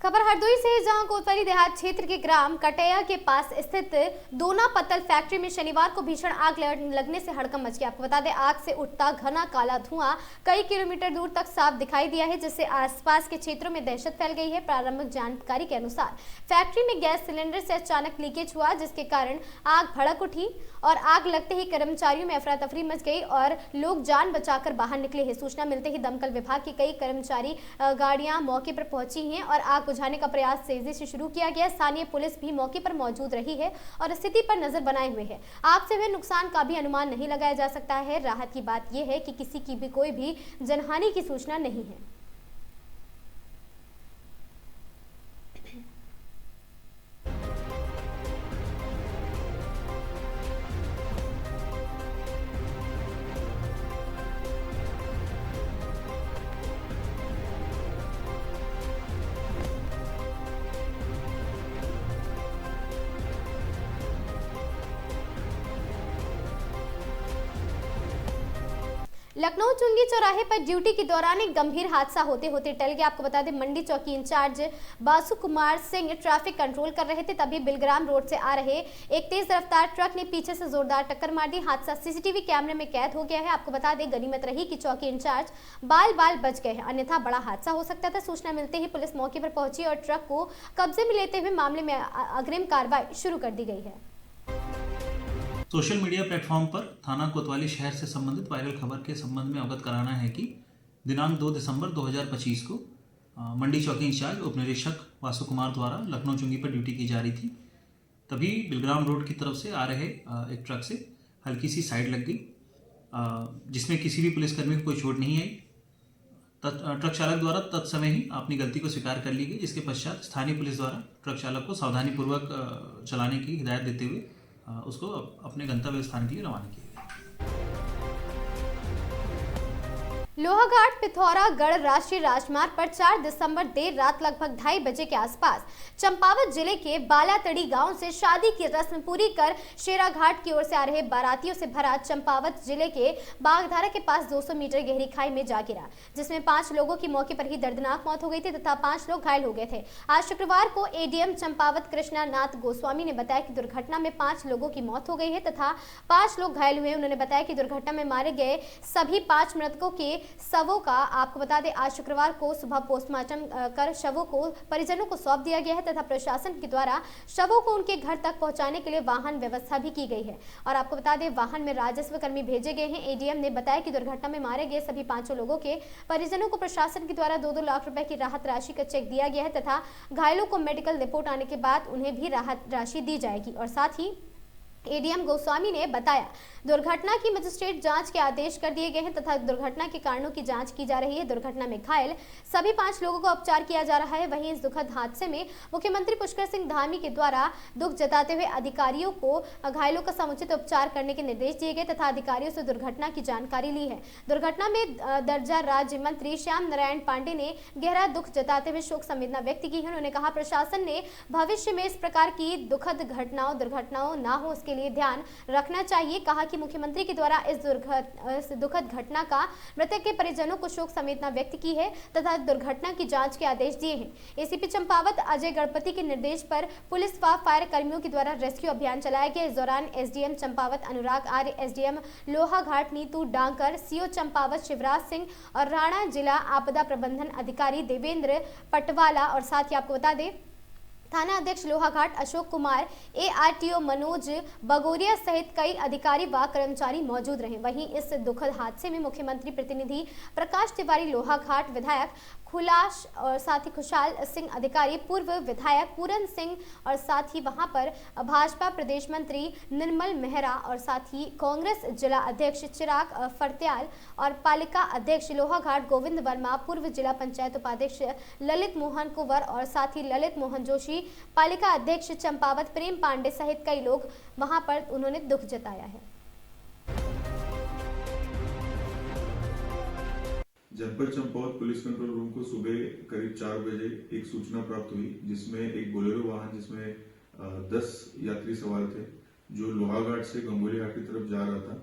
खबर हरदोई से है, जहां कोतवाली देहात क्षेत्र के ग्राम कटैया के पास स्थित दोना पत्तल फैक्ट्री में शनिवार को भीषण आग लगने से हड़कंप मच गया। आपको बता दें आग से उठता घना काला धुआं कई किलोमीटर दूर तक साफ दिखाई दिया है, जिससे आसपास के क्षेत्रों में दहशत फैल गई है। प्रारंभिक जानकारी के अनुसार फैक्ट्री में गैस सिलेंडर से अचानक लीकेज हुआ, जिसके कारण आग भड़क उठी और आग लगते ही कर्मचारियों में अफरा तफरी मच गई और लोग जान बचाकर बाहर निकले हैं। सूचना मिलते ही दमकल विभाग की कई कर्मचारी गाड़ियां मौके पर पहुंची हैं और आग बुझाने का प्रयास तेजी से शुरू किया गया। स्थानीय पुलिस भी मौके पर मौजूद रही है और स्थिति पर नजर बनाए हुए है। आग से हुए नुकसान का भी अनुमान नहीं लगाया जा सकता है। राहत की बात यह है कि किसी की भी कोई भी जनहानि की सूचना नहीं है। लखनऊ चुंगी चौराहे पर ड्यूटी के दौरान एक गंभीर हादसा होते होते टल गया। आपको बता दें मंडी चौकी incharge Basu Kumar Singh traffic control कर रहे थे, तभी बिलग्राम रोड से आ रहे एक तेज रफ्तार ट्रक ने पीछे से जोरदार टक्कर मार दी। हादसा सीसीटीवी कैमरे में कैद हो गया है। आपको बता दें गनीमत रही कि चौकी इंचार्ज बाल बच गए हैं, अन्यथा बड़ा हादसा हो सकता था। सूचना मिलते ही पुलिस मौके पर पहुंची और ट्रक को कब्जे में लेते हुए मामले में अग्रिम कार्रवाई शुरू कर दी गई है। सोशल मीडिया प्लेटफॉर्म पर थाना कोतवाली शहर से संबंधित वायरल खबर के संबंध में अवगत कराना है कि दिनांक 2 दिसंबर 2025 को मंडी चौकी इंचार्ज उप निरीक्षक वासु कुमार द्वारा लखनऊ चुंगी पर ड्यूटी की जा रही थी। तभी बिलग्राम रोड की तरफ से आ रहे एक ट्रक से हल्की सी साइड लग गई, जिसमें किसी भी पुलिसकर्मी को कोई चोट नहीं आई। ट्रक चालक द्वारा तत्समय ही अपनी गलती को स्वीकार कर ली गई, जिसके पश्चात स्थानीय पुलिस द्वारा ट्रक चालक को सावधानीपूर्वक चलाने की हिदायत देते हुए उसको अपने गंतव्य स्थान के लिए रवाना किया। लोहाघाट पिथौरागढ़ राष्ट्रीय राजमार्ग पर 4 दिसंबर देर रात लगभग 2:30 बजे के आसपास चंपावत जिले के बालातड़ी गांव से शादी की रस्म पूरी कर शेराघाट की ओर से आ रहे बारातियों से भरा चंपावत जिले के बागधारा के पास 200 मीटर गहरी खाई में जा गिरा, जिसमें 5 लोगों की मौके पर ही दर्दनाक मौत हो गई थी तथा 5 लोग घायल हो गए थे। आज शुक्रवार को एडीएम चंपावत कृष्णा नाथ गोस्वामी ने बताया कि दुर्घटना में 5 लोगों की मौत हो गई है तथा 5 लोग घायल हुए। उन्होंने बताया कि दुर्घटना में मारे गए सभी 5 मृतकों के शवों का आपको बता दें आज शुक्रवार को सुबह पोस्टमार्टम कर शवों को परिजनों को सौंप दिया गया है तथा प्रशासन के द्वारा शवों को उनके घर तक पहुंचाने के लिए वाहन व्यवस्था भी की गई है। और आपको बता दें वाहन में राजस्व कर्मी भेजे गए हैं। एडीएम ने बताया कि दुर्घटना में मारे गए सभी 5 लोगों के परिजनों को प्रशासन के द्वारा 2-2 लाख रुपए की राहत राशि का चेक दिया गया है तथा घायलों को मेडिकल रिपोर्ट आने के बाद उन्हें भी राहत राशि दी जाएगी। और साथ ही एडीएम गोस्वामी ने बताया दुर्घटना की मजिस्ट्रेट जांच के आदेश कर दिए गए हैं तथा दुर्घटना के कारणों की जांच की जा रही है। दुर्घटना में घायल सभी 5 लोगों का उपचार किया जा रहा है। वहीं इस दुखद हादसे में मुख्यमंत्री पुष्कर सिंह धामी के द्वारा दुख जताते हुए अधिकारियों को घायलों का समुचित उपचार करने के निर्देश दिए गए तथा अधिकारियों से दुर्घटना की जानकारी ली है। दुर्घटना में दर्जा राज्य मंत्री श्याम नारायण पांडे ने गहरा दुख जताते हुए शोक संवेदना व्यक्त की है। उन्होंने कहा प्रशासन ने भविष्य में इस प्रकार की दुखद दुर्घटनाओं ना हो उसके लिए ध्यान रखना चाहिए। कहा कि मुख्यमंत्री के द्वारा इस दुखद घटना का मृतक के परिजनों को शोक संवेदना व्यक्त की है तथा दुर्घटना की जांच के आदेश दिए हैं। एसीपी चंपावत अजय गणपति के निर्देश पर पुलिस व फायर कर्मियों के द्वारा रेस्क्यू अभियान चलाया गया। इस दौरान SDM Champawat Anurag Arya, SDM Lohaghat Neetu Dhankar, CO Champawat Shivraj Singh और राणा जिला आपदा प्रबंधन अधिकारी देवेंद्र पटवाला और साथ ही आपको बता दें थाना अध्यक्ष लोहाघाट अशोक कुमार, एआरटीओ मनोज बगोरिया सहित कई अधिकारी व कर्मचारी मौजूद रहे। वहीं इस दुखद हादसे में मुख्यमंत्री प्रतिनिधि प्रकाश तिवारी, लोहाघाट विधायक खुलाश और साथ ही खुशहाल सिंह अधिकारी, पूर्व विधायक पूरन सिंह और साथ ही वहां पर भाजपा प्रदेश मंत्री निर्मल मेहरा और साथ ही कांग्रेस जिला अध्यक्ष चिराग फरत्याल और पालिका अध्यक्ष लोहाघाट गोविंद वर्मा, पूर्व जिला पंचायत उपाध्यक्ष ललित मोहन कुंवर और साथ ही ललित मोहन जोशी, पालिका अध्यक्ष चंपावत प्रेम पांडे सहित कई लोग वहां पर उन्होंने दुख जताया है। जनपद चंपावत पुलिस कंट्रोल रूम को सुबह करीब 4 बजे एक सूचना प्राप्त हुई जिसमें एक बोलेरो वाहन जिसमें 10 यात्री सवार थे जो लोहाघाट से गंगोली घाट की तरफ जा रहा था।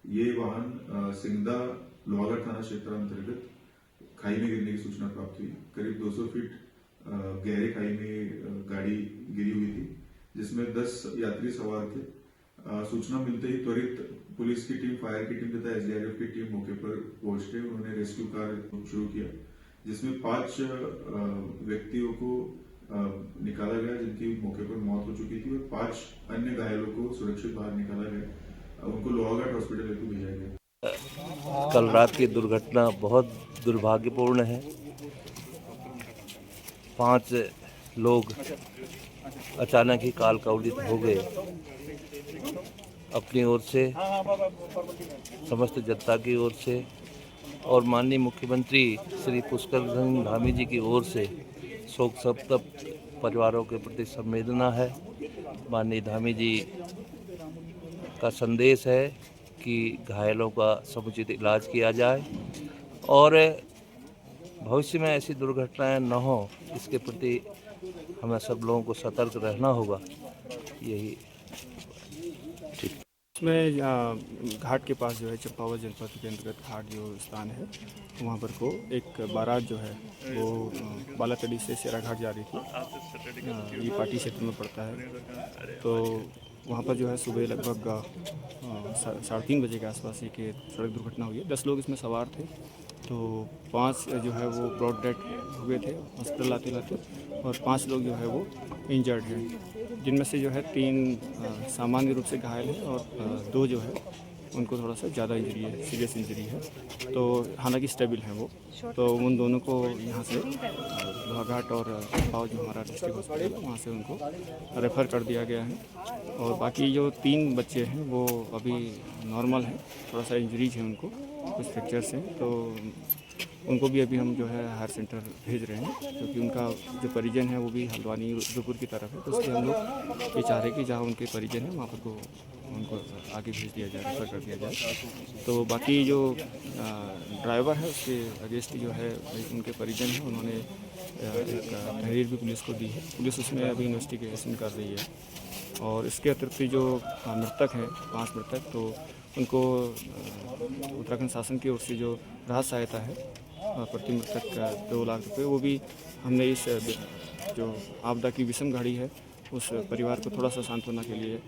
ये वाहन सिंगदा लोहाघाट थाना क्षेत्र अंतर्गत खाई में गिरने की सूचना प्राप्त हुई। करीब 200 फीट गहरे खाई में गाड़ी गिरी हुई थी जिसमें 10 यात्री सवार थे। सूचना मिलते ही त्वरित पुलिस की टीम, फायर की टीम तथा एसडीआरएफ की टीम मौके पर पहुंच गए। उन्होंने रेस्क्यू कार्य शुरू किया जिसमें 5 व्यक्तियों को निकाला गया जिनकी मौके पर मौत हो चुकी थी और 5 अन्य घायलों को सुरक्षित बाहर निकाला गया। उनको लोहाघाट हॉस्पिटल लेकर भेजा गया। कल रात की दुर्घटना बहुत दुर्भाग्यपूर्ण है। 5 लोग अचानक ही काल कवलित हो गए। अपनी ओर से, समस्त जनता की ओर से और माननीय मुख्यमंत्री श्री पुष्कर सिंह धामी जी की ओर से शोक संतप्त परिवारों के प्रति संवेदना है। माननीय धामी जी का संदेश है कि घायलों का समुचित इलाज किया जाए और भविष्य में ऐसी दुर्घटनाएं न हो इसके प्रति हमें सब लोगों को सतर्क रहना होगा। यही इसमें घाट के पास जो है चंपावत जनपद के अंतर्गत घाट जो स्थान है वहाँ पर को एक बारात जो है वो बालातड़ी से शेराघाट जा रही थी। ये पार्टी क्षेत्र में पड़ता है। तो वहाँ पर जो है सुबह लगभग 3:30 बजे के आसपास एक सड़क दुर्घटना हुई है। 10 लोग इसमें सवार थे। तो 5 जो है वो ब्रॉड डेड हुए थे हॉस्पिटल लाते लाते और 5 लोग जो है वो इंजर्ड हैं, जिनमें से जो है 3 सामान्य रूप से घायल हैं और 2 जो है उनको थोड़ा सा ज़्यादा इंजरी है, सीरियस इंजरी है, तो हालांकि स्टेबल हैं वो। तो उन दोनों को यहाँ से लोहाघाट और चंपावत जो हमारा डिस्ट्रिक्ट हॉस्पिटल है वहाँ से उनको रेफ़र कर दिया गया है। और बाकी जो 3 बच्चे हैं वो अभी नॉर्मल हैं, थोड़ा सा इंजरीज है उनको, कुछ फ्रैक्चर्स हैं, तो उनको भी अभी हम जो है हायर सेंटर भेज रहे हैं, क्योंकि उनका जो परिजन है वो भी हल्द्वानी रुद्रपुर की तरफ है, तो इसलिए हम लोग ये चाह रहे हैं कि जहाँ उनके परिजन हैं वहाँ पर को उनको आगे भेज दिया जाए, रेफर कर दिया जाए। तो बाकी जो ड्राइवर है उसके अगेंस्ट जो है उनके परिजन हैं, उन्होंने एक तहरीर भी पुलिस को दी है, पुलिस उसमें अभी इन्वेस्टिगेशन कर रही है। और इसके अतिरिक्त जो मृतक हैं 5 मृतक, तो उनको उत्तराखंड शासन की ओर से जो राहत सहायता है प्रति मृतक का 2 लाख रुपए, वो भी हमने इस जो आपदा की विषम घड़ी है उस परिवार को थोड़ा सा सांत्वना के लिए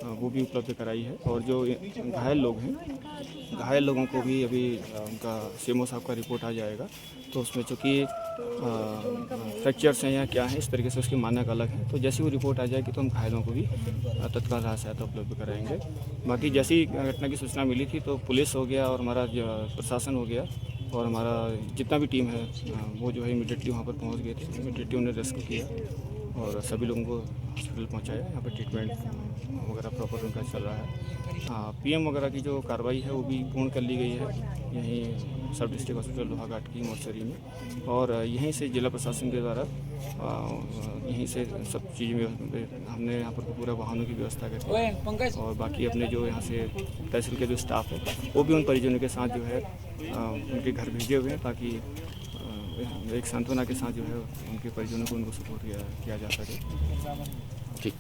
वो भी उपलब्ध कराई है। और जो घायल लोग हैं, घायल लोगों को भी अभी उनका सीएमओ साहब का रिपोर्ट आ जाएगा, तो उसमें चूँकि फ्रैक्चर्स हैं या क्या है, इस तरीके से उसकी मानक अलग है, तो जैसी वो रिपोर्ट आ जाएगी तो हम घायलों को भी तत्काल राहत सहायता उपलब्ध कराएंगे। बाकी जैसी घटना की सूचना मिली थी तो पुलिस हो गया और हमारा प्रशासन हो गया और हमारा जितना भी टीम है वो जो है इमीडिएटली वहाँ पर पहुँच गए थे, इमीडिएटली उन्हें रेस्क्यू किया और सभी लोगों को हॉस्पिटल पहुँचाया। यहाँ पर ट्रीटमेंट वगैरह प्रॉपर उनका चल रहा है। हाँ, पीएम वगैरह की जो कार्रवाई है वो भी पूर्ण कर ली गई है यहीं सब डिस्ट्रिक्ट हॉस्पिटल लोहाघाट की मोर्चरी में, और यहीं से जिला प्रशासन के द्वारा यहीं से सब चीज़ें हमने यहाँ पर पूरा वाहनों की व्यवस्था करी। और बाकी अपने जो यहाँ से तहसील के जो स्टाफ है वो भी उन परिजनों के साथ जो है उनके घर भेजे हुए हैं, ताकि एक सांत्वना के साथ जो है उनके परिजनों को उनको सपोर्ट किया जा सके। ठीक।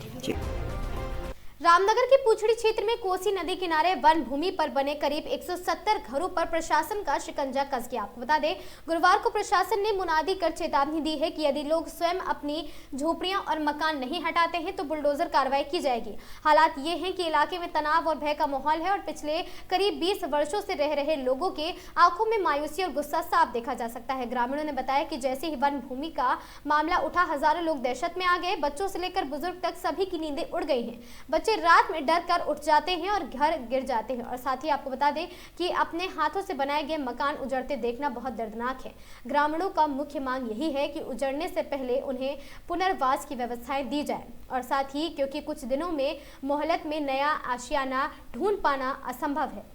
रामनगर के पूछड़ी क्षेत्र में कोसी नदी किनारे वन भूमि पर बने करीब 170 घरों पर प्रशासन का शिकंजा कस गया। आपको बता दें, गुरुवार को प्रशासन ने मुनादी कर चेतावनी दी है कि यदि लोग स्वयं अपनी झोपड़ियां और मकान नहीं हटाते हैं तो बुलडोजर कार्रवाई की जाएगी। हालात ये हैं कि इलाके में तनाव और भय का माहौल है और पिछले करीब 20 वर्षों से रह रहे लोगों के आंखों में मायूसी और गुस्सा साफ देखा जा सकता है। ग्रामीणों ने बताया कि जैसे ही वन भूमि का मामला उठा, हजारों लोग दहशत में आ गए। बच्चों से लेकर बुजुर्ग तक सभी की नींदें उड़ गई हैं। बच्चे रात में डर कर उठ जाते हैं और घर गिर जाते हैं। और साथ ही आपको बता दें कि अपने हाथों से बनाए गए मकान उजड़ते देखना बहुत दर्दनाक है। ग्रामीणों का मुख्य मांग यही है कि उजड़ने से पहले उन्हें पुनर्वास की व्यवस्थाएं दी जाए, और साथ ही क्योंकि कुछ दिनों में मोहल्लत में नया आशियाना ढूंढ पाना असंभव है।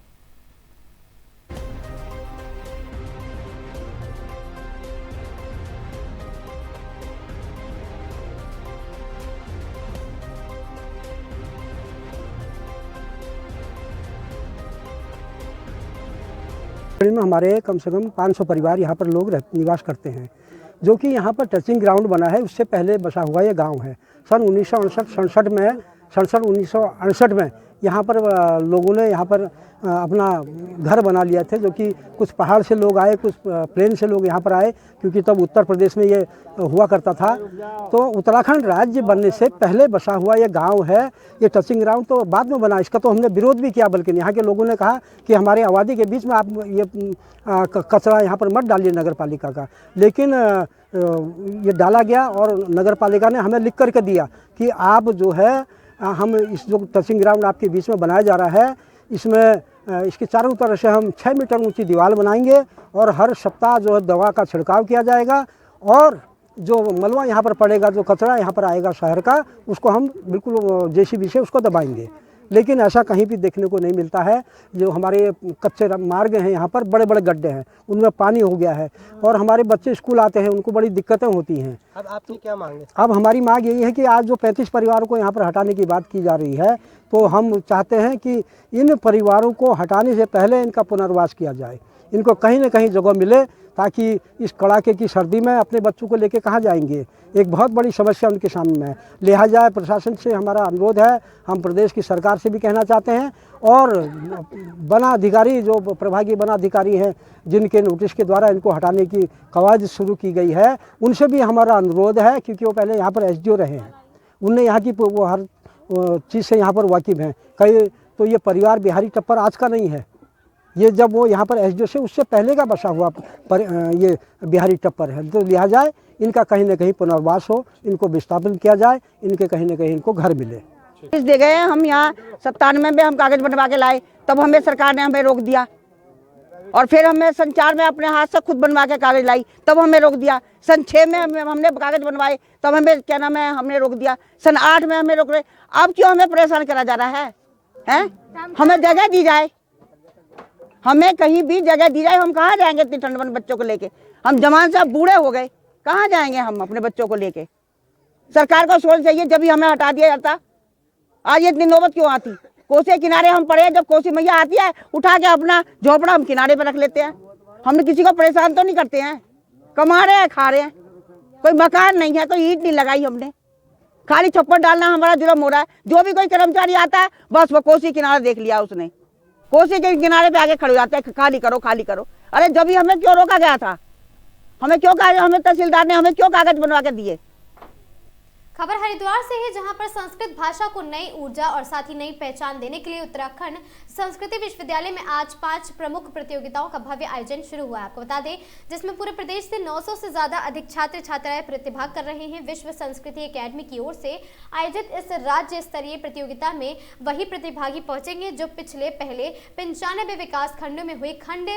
में हमारे कम से कम 500 परिवार यहाँ पर लोग निवास करते हैं, जो कि यहाँ पर टचिंग ग्राउंड बना है उससे पहले बसा हुआ ये गांव है। सन 1968 में यहाँ पर लोगों ने यहाँ पर अपना घर बना लिया थे, जो कि कुछ पहाड़ से लोग आए, कुछ प्लेन से लोग यहाँ पर आए, क्योंकि तब उत्तर प्रदेश में ये हुआ करता था। तो उत्तराखंड राज्य बनने से पहले बसा हुआ ये गांव है। ये टचिंग ग्राउंड तो बाद में बना, इसका तो हमने विरोध भी किया, बल्कि यहाँ के लोगों ने कहा कि हमारे आबादी के बीच में आप ये कचरा यहाँ पर मत डालिए नगर पालिका का। लेकिन ये डाला गया और नगर पालिका ने हमें लिख करके दिया कि आप जो है हम इस जो टचिंग ग्राउंड आपके बीच में बनाया जा रहा है, इसमें इसके चारों तरफ से हम 6 मीटर ऊंची दीवार बनाएंगे और हर सप्ताह जो है दवा का छिड़काव किया जाएगा, और जो मलबा यहाँ पर पड़ेगा, जो कचरा यहाँ पर आएगा शहर का, उसको हम बिल्कुल जेसीबी से उसको दबाएंगे। लेकिन ऐसा कहीं भी देखने को नहीं मिलता है। जो हमारे कच्चे मार्ग हैं, यहाँ पर बड़े बड़े गड्ढे हैं, उनमें पानी हो गया है और हमारे बच्चे स्कूल आते हैं, उनको बड़ी दिक्कतें होती हैं। अब आपकी क्या मांग है? अब हमारी मांग यही है कि आज जो 35 परिवारों को यहाँ पर हटाने की बात की जा रही है, तो हम चाहते हैं कि इन परिवारों को हटाने से पहले इनका पुनर्वास किया जाए, इनको कहीं न कहीं जगह मिले, ताकि इस कड़ाके की सर्दी में अपने बच्चों को लेके कहाँ जाएंगे। एक बहुत बड़ी समस्या उनके सामने है। लिहाजा प्रशासन से हमारा अनुरोध है, हम प्रदेश की सरकार से भी कहना चाहते हैं, और वन अधिकारी जो प्रभागी वन अधिकारी हैं, जिनके नोटिस के द्वारा इनको हटाने की कवायद शुरू की गई है, उनसे भी हमारा अनुरोध है, क्योंकि वो पहले यहाँ पर एसडीओ रहे हैं, उनने यहाँ की वो हर चीज़ से यहाँ पर वाकिफ़ हैं। कई तो ये परिवार बिहारी टप्पर आज का नहीं है, ये जब वो यहाँ पर एसडीओ से उससे पहले का बसा हुआ ये बिहारी टप्पर है। तो लिहाजा इनका कहीं ना कहीं पुनर्वास हो, इनको विस्थापित किया जाए, इनके कहीं ना कहीं इनको घर मिले। दे गए। हम यहाँ 97 में हम कागज बनवा के लाए, तब हमें सरकार ने हमें रोक दिया। और फिर हमें सन 4 में अपने हाथ से खुद बनवा के कागज लाई, तब हमें रोक दिया। सन 6 में हमने कागज बनवाए, तब हमें क्या नाम है हमने रोक दिया। सन 8 में हमें रोक रहे। अब क्यों हमें परेशान करा जा रहा है? हमें जगह दी जाए, हमें कहीं भी जगह दी जाए। हम कहाँ जाएंगे इतनी ठंड में बच्चों को लेके? हम जवान साहब बूढ़े हो गए, कहाँ जाएंगे हम अपने बच्चों को लेके? सरकार को सोच चाहिए, जब भी हमें हटा दिया जाता। आज ये इतनी नौबत क्यों आती? कोसी किनारे हम पड़े, जब कोसी मैया आती है उठा के अपना झोपड़ा हम किनारे पे रख लेते हैं। हमने किसी को परेशान तो नहीं करते हैं, कमा रहे हैं, खा रहे हैं। कोई मकान नहीं है, कोई ईंट नहीं लगाई हमने, खाली छप्पर डालना हमारा जुर्म हो रहा है। जो भी कोई कर्मचारी आता है बस वो कोसी किनारा देख लिया उसने, कोसी के किनारे पे आके खड़े हो जाते हैं, खाली करो खाली करो। अरे जब भी हमें क्यों रोका गया था? हमें क्यों हमें तहसीलदार ने हमें क्यों कागज बनवा के दिए? खबर हरिद्वार से है, जहां पर संस्कृत भाषा को नई ऊर्जा और साथ ही नई पहचान देने के लिए उत्तराखंड संस्कृति विश्वविद्यालय में आज 5 प्रमुख प्रतियोगिताओं का भव्य आयोजन शुरू हुआ है। आपको बता दें, जिसमें पूरे प्रदेश से 900 से ज्यादा अधिक छात्र छात्राएं प्रतिभाग कर रहे हैं। विश्व संस्कृति एकेडमी की ओर से आयोजित इस राज्य स्तरीय प्रतियोगिता में वही प्रतिभागी पहुंचेंगे जो पहले 95 विकास खंडों में हुई खंड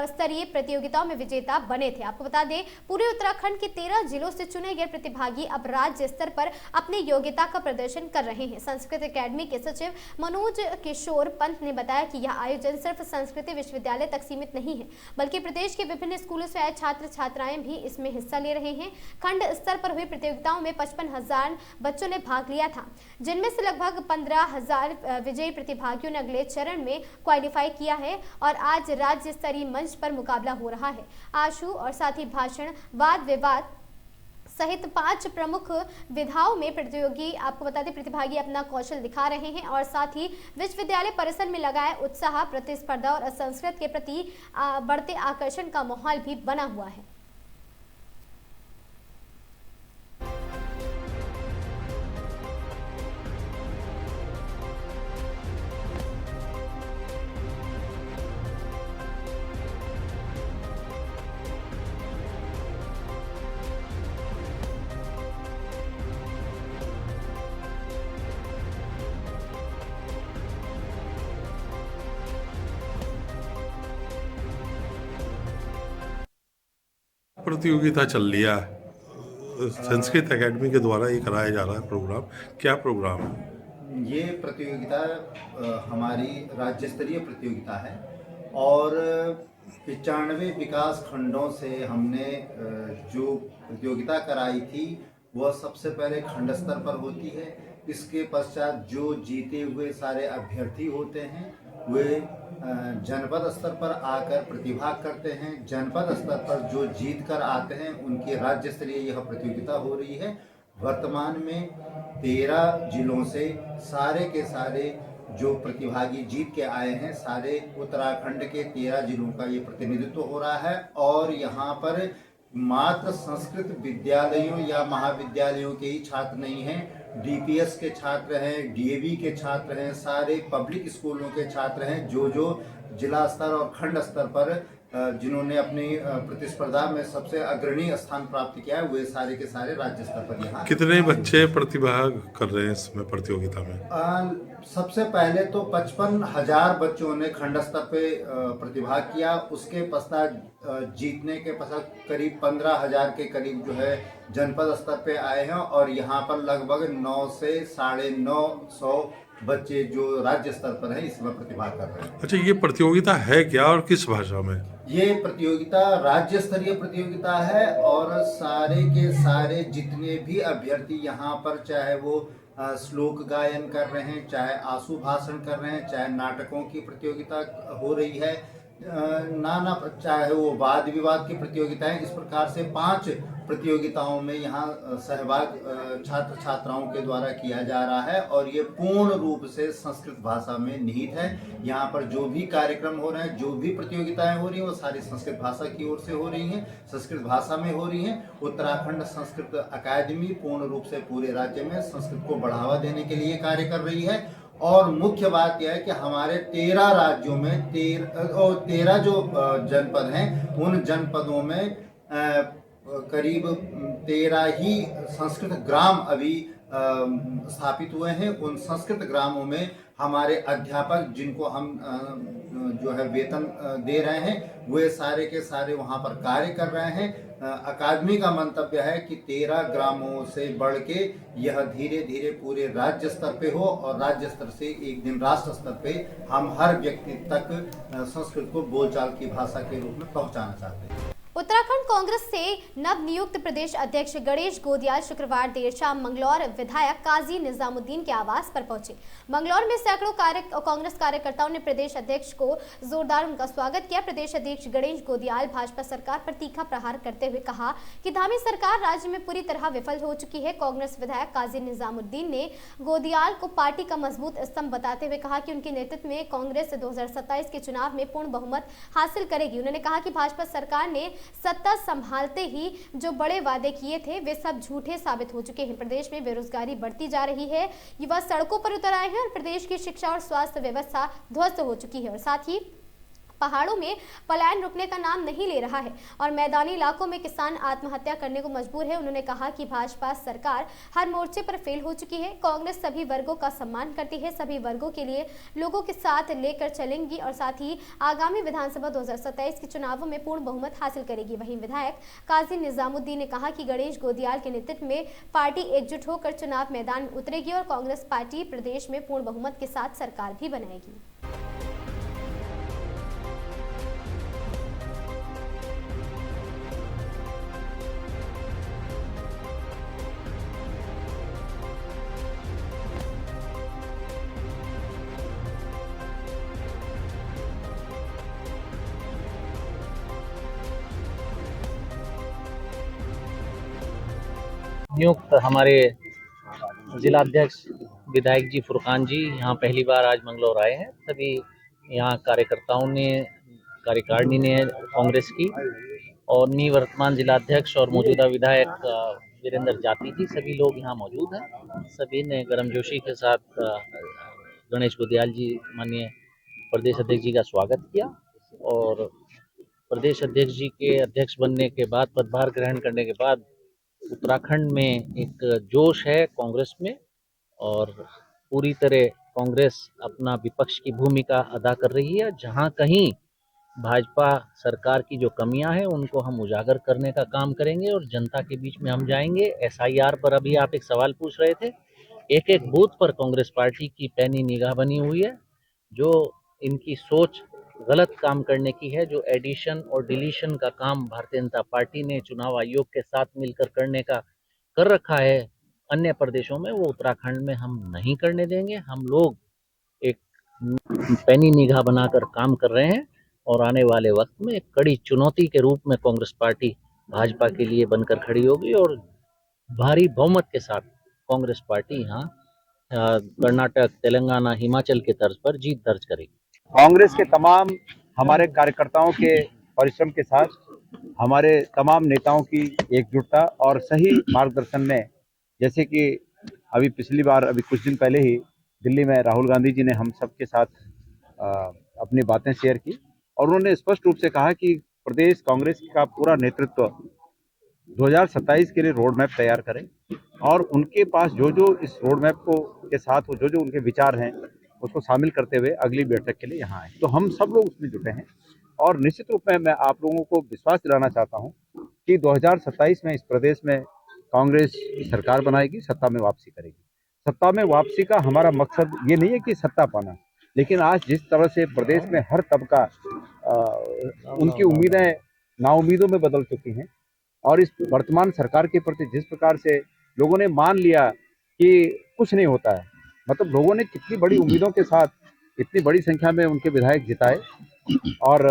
स्तरीय प्रतियोगिताओं में विजेता बने थे। आपको बता दें, पूरे उत्तराखंड के 13 जिलों से चुने गए प्रतिभागी अब राज्य स्तर पर अपनी योग्यता का प्रदर्शन कर रहे हैं। संस्कृत एकेडमी के सचिव मनोज किशोर पंत ने बताया कि यह आयोजन सिर्फ संस्कृति विश्वविद्यालय तक सीमित नहीं है, बल्कि प्रदेश के विभिन्न स्कूलों से आए छात्र छात्राएं भी इसमें हिस्सा ले रहे हैं। खंड स्तर पर हुई प्रतियोगिताओं में 55,000 बच्चों ने भाग लिया था, जिनमें से लगभग 15,000 विजयी प्रतिभागियों ने अगले चरण में क्वालिफाई किया है और आज राज्य स्तरीय मंच पर मुकाबला हो रहा है। आशु और साथ ही भाषण, वाद विवाद सहित 5 प्रमुख विधाओं में प्रतियोगी आपको बता दें प्रतिभागी अपना कौशल दिखा रहे हैं और साथ ही विश्वविद्यालय परिसर में लगाए उत्साह, प्रतिस्पर्धा और संस्कृत के प्रति बढ़ते आकर्षण का माहौल भी बना हुआ है। प्रतियोगिता चल लिया है, संस्कृत एकेडमी के द्वारा ये कराया जा रहा है प्रोग्राम। क्या प्रोग्राम है ये? प्रतियोगिता हमारी राज्य स्तरीय प्रतियोगिता है और 95 विकास खंडों से हमने जो प्रतियोगिता कराई थी वह सबसे पहले खंड स्तर पर होती है। इसके पश्चात जो जीते हुए सारे अभ्यर्थी होते हैं वे जनपद स्तर पर आकर प्रतिभाग करते हैं। जनपद स्तर पर जो जीत कर आते हैं उनकी राज्य स्तरीय यह प्रतियोगिता हो रही है। वर्तमान में 13 जिलों से सारे के सारे जो प्रतिभागी जीत के आए हैं, सारे उत्तराखंड के 13 जिलों का ये प्रतिनिधित्व हो रहा है। और यहाँ पर मात्र संस्कृत विद्यालयों या महाविद्यालयों के ही छात्र नहीं हैं, डीपीएस के छात्र हैं, डीएवी के छात्र हैं, सारे पब्लिक स्कूलों के छात्र हैं। जो जिला स्तर और खंड स्तर पर जिन्होंने अपनी प्रतिस्पर्धा में सबसे अग्रणी स्थान प्राप्त किया है, वे सारे के सारे राज्य स्तर पर यहाँ। कितने बच्चे प्रतिभाग कर रहे हैं इसमें प्रतियोगिता में? सबसे पहले तो 55,000 बच्चों ने खंड स्तर पे प्रतिभाग किया। उसके पश्चात जीतने के पश्चात करीब 15,000 के करीब जो है जनपद स्तर पे आए हैं और यहाँ पर लगभग 9 से 950 बच्चे जो राज्य स्तर पर हैं इसमें प्रतिभाग कर रहे हैं। अच्छा, ये प्रतियोगिता है क्या और किस भाषा में? ये प्रतियोगिता राज्य स्तरीय प्रतियोगिता है और सारे के सारे जितने भी अभ्यर्थी यहाँ पर, चाहे वो श्लोक गायन कर रहे हैं, चाहे आशु भाषण कर रहे हैं, चाहे नाटकों की प्रतियोगिता हो रही है, नाना, चाहे वो वाद विवाद की प्रतियोगिताएं, इस प्रकार से 5 प्रतियोगिताओं में यहाँ सहभाग छात्र छात्राओं के द्वारा किया जा रहा है और ये पूर्ण रूप से संस्कृत भाषा में निहित है। यहाँ पर जो भी कार्यक्रम हो रहे हैं, जो भी प्रतियोगिताएं हो रही हैं, वो सारी संस्कृत भाषा की ओर से हो रही हैं, संस्कृत भाषा में हो रही हैं। उत्तराखंड संस्कृत अकादमी पूर्ण रूप से पूरे राज्य में संस्कृत को बढ़ावा देने के लिए कार्य कर रही है। और मुख्य बात यह है कि हमारे 13 राज्यों में 13 जो जनपद हैं, उन जनपदों में करीब 13 ही संस्कृत ग्राम अभी स्थापित हुए हैं, उन संस्कृत ग्रामों में हमारे अध्यापक जिनको हम जो है वेतन दे रहे हैं, वे सारे के सारे वहाँ पर कार्य कर रहे हैं। अकादमी का मंतव्य है कि 13 ग्रामों से बढ़ के यह धीरे धीरे पूरे राज्य स्तर पे हो और राज्य स्तर से एक दिन राष्ट्र स्तर पे हम हर व्यक्ति तक संस्कृत को बोलचाल की भाषा के रूप में पहुंचाना चाहते हैं। उत्तराखंड कांग्रेस से नव नियुक्त प्रदेश अध्यक्ष गणेश गोदियाल शुक्रवार देर शाम मंगलौर विधायक काजी निजामुद्दीन के आवास पर पहुंचे। मंगलौर में सैकड़ों कांग्रेस कार्यकर्ताओं ने प्रदेश अध्यक्ष को जोरदार उनका स्वागत किया। प्रदेश अध्यक्ष गणेश गोदियाल भाजपा सरकार पर तीखा प्रहार करते हुए कहा कि धामी सरकार राज्य में पूरी तरह विफल हो चुकी है। कांग्रेस विधायक काजी निजामुद्दीन ने गोदियाल को पार्टी का मजबूत स्तंभ बताते हुए कहा कि उनके नेतृत्व में कांग्रेस 2027 के चुनाव में पूर्ण बहुमत हासिल करेगी। उन्होंने कहा कि भाजपा सरकार ने सत्ता संभालते ही जो बड़े वादे किए थे वे सब झूठे साबित हो चुके हैं। प्रदेश में बेरोजगारी बढ़ती जा रही है, युवा सड़कों पर उतर आए हैं और प्रदेश की शिक्षा और स्वास्थ्य व्यवस्था ध्वस्त हो चुकी है और साथ ही पहाड़ों में पलायन रुकने का नाम नहीं ले रहा है और मैदानी इलाकों में किसान आत्महत्या करने को मजबूर है। उन्होंने कहा कि भाजपा सरकार हर मोर्चे पर फेल हो चुकी है। कांग्रेस सभी वर्गों का सम्मान करती है, सभी वर्गों के लिए लोगों के साथ लेकर चलेंगी और साथ ही आगामी विधानसभा 2027 के चुनावों में पूर्ण बहुमत हासिल करेगी। वहीं विधायक काजी निजामुद्दीन ने कहा कि गणेश गोदियाल के नेतृत्व में पार्टी एकजुट होकर चुनाव मैदान में उतरेगी और कांग्रेस पार्टी प्रदेश में पूर्ण बहुमत के साथ सरकार भी बनाएगी। नियुक्त हमारे जिलाध्यक्ष विधायक जी फुरकान जी यहाँ पहली बार आज मंगलौर आए हैं। सभी यहाँ कार्यकर्ताओं ने, कार्यकारिणी ने कांग्रेस की और निवर्तमान जिलाध्यक्ष और मौजूदा विधायक वीरेंद्र जाति जी, सभी लोग यहाँ मौजूद हैं। सभी ने गर्मजोशी के साथ गणेश गोदियाल जी माननीय प्रदेश अध्यक्ष जी का स्वागत किया और प्रदेश अध्यक्ष जी के अध्यक्ष बनने के बाद, पदभार ग्रहण करने के बाद उत्तराखंड में एक जोश है कांग्रेस में और पूरी तरह कांग्रेस अपना विपक्ष की भूमिका अदा कर रही है। जहां कहीं भाजपा सरकार की जो कमियां हैं उनको हम उजागर करने का काम करेंगे और जनता के बीच में हम जाएंगे। एसआईआर पर अभी आप एक सवाल पूछ रहे थे, एक एक बूथ पर कांग्रेस पार्टी की पैनी निगाह बनी हुई है। जो इनकी सोच गलत काम करने की है, जो एडिशन और डिलीशन का काम भारतीय जनता पार्टी ने चुनाव आयोग के साथ मिलकर करने का कर रखा है अन्य प्रदेशों में, वो उत्तराखंड में हम नहीं करने देंगे। हम लोग एक पैनी निगाह बनाकर काम कर रहे हैं और आने वाले वक्त में एक कड़ी चुनौती के रूप में कांग्रेस पार्टी भाजपा के लिए बनकर खड़ी होगी और भारी बहुमत के साथ कांग्रेस पार्टी यहाँ कर्नाटक, तेलंगाना, हिमाचल के तर्ज पर जीत दर्ज करेगी। कांग्रेस के तमाम हमारे कार्यकर्ताओं के परिश्रम के साथ, हमारे तमाम नेताओं की एकजुटता और सही मार्गदर्शन में, जैसे कि अभी पिछली बार, अभी कुछ दिन पहले ही दिल्ली में राहुल गांधी जी ने हम सबके साथ अपनी बातें शेयर की और उन्होंने स्पष्ट रूप से कहा कि प्रदेश कांग्रेस का पूरा नेतृत्व 2027 के लिए रोड मैप तैयार करें और उनके पास जो जो इस रोड मैप को के साथ जो जो उनके विचार हैं उसको शामिल करते हुए अगली बैठक के लिए यहाँ आए। तो हम सब लोग उसमें जुटे हैं और निश्चित रूप में मैं आप लोगों को विश्वास दिलाना चाहता हूँ कि 2027 में इस प्रदेश में कांग्रेस की सरकार बनाएगी, सत्ता में वापसी करेगी। सत्ता में वापसी का हमारा मकसद ये नहीं है कि सत्ता पाना, लेकिन आज जिस तरह से प्रदेश में हर तबका उनकी उम्मीदें नाउम्मीदों में बदल चुकी हैं और इस वर्तमान सरकार के प्रति जिस प्रकार से लोगों ने मान लिया कि कुछ नहीं होता है, मतलब लोगों ने कितनी बड़ी उम्मीदों के साथ इतनी बड़ी संख्या में उनके विधायक जिताए और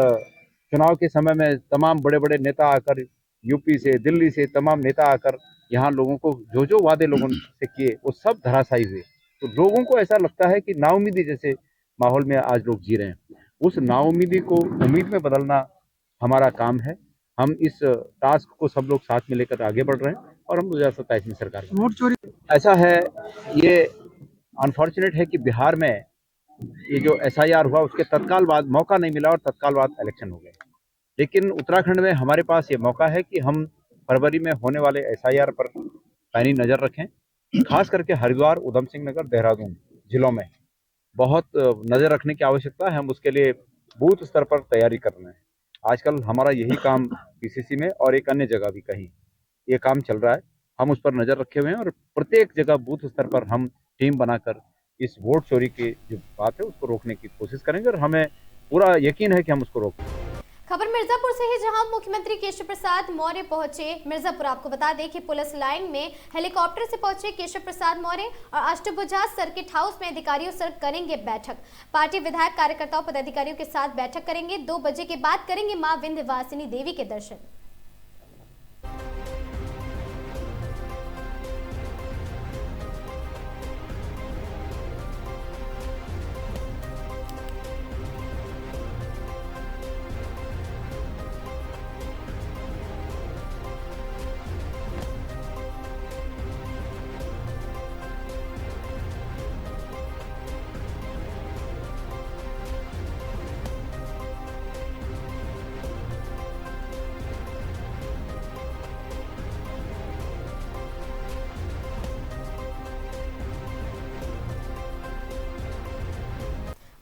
चुनाव के समय में तमाम बड़े बड़े नेता आकर, यूपी से, दिल्ली से तमाम नेता आकर यहाँ लोगों को जो जो वादे लोगों से किए वो सब धराशायी हुए। तो लोगों को ऐसा लगता है कि नाउम्मीदी जैसे माहौल में आज लोग जी रहे हैं। उस नाउम्मीदी को उम्मीद में बदलना हमारा काम है। हम इस टास्क को सब लोग साथ में लेकर आगे बढ़ रहे हैं और हम 2027 में सरकार वोट चोरी ऐसा है, ये अनफॉर्चुनेट है कि बिहार में ये जो एसआईआर हुआ उसके तत्काल बाद मौका नहीं मिला और तत्काल बाद इलेक्शन हो गए। लेकिन उत्तराखंड में हमारे पास ये मौका है कि हम फरवरी में होने वाले एसआईआर पर पैनी नज़र रखें खास करके हरिद्वार, उधम सिंह नगर, देहरादून जिलों में बहुत नज़र रखने की आवश्यकता है। हम उसके लिए बूथ स्तर पर तैयारी कर रहे हैं। आजकल हमारा यही काम पीसीसी में और एक अन्य जगह भी कहीं ये काम चल रहा है। हम उस पर नज़र रखे हुए हैं और प्रत्येक जगह बूथ स्तर पर हम टीम बनाकर इस वोट चोरी की जो बात है उसको रोकने की कोशिश करेंगे और हमें पूरा यकीन है कि हम उसको रोकेंगे। खबर मिर्जापुर से है, जहां मुख्यमंत्री केशव प्रसाद मौर्य पहुंचे मिर्जापुर। आपको बता दें कि पुलिस लाइन में हेलीकॉप्टर से पहुंचे केशव प्रसाद मौर्य और अष्टभुजा सर्किट हाउस में अधिकारियों से करेंगे बैठक। पार्टी विधायक, कार्यकर्ताओं, पदाधिकारियों के साथ बैठक करेंगे। 2 बजे के बाद करेंगे मां विंध्यवासिनी देवी के दर्शन।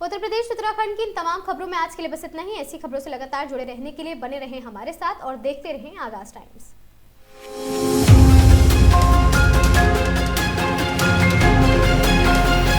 उत्तर प्रदेश उत्तराखंड की इन तमाम खबरों में आज के लिए बस इतना ही। ऐसी खबरों से लगातार जुड़े रहने के लिए बने रहें हमारे साथ और देखते रहें आगाज टाइम्स।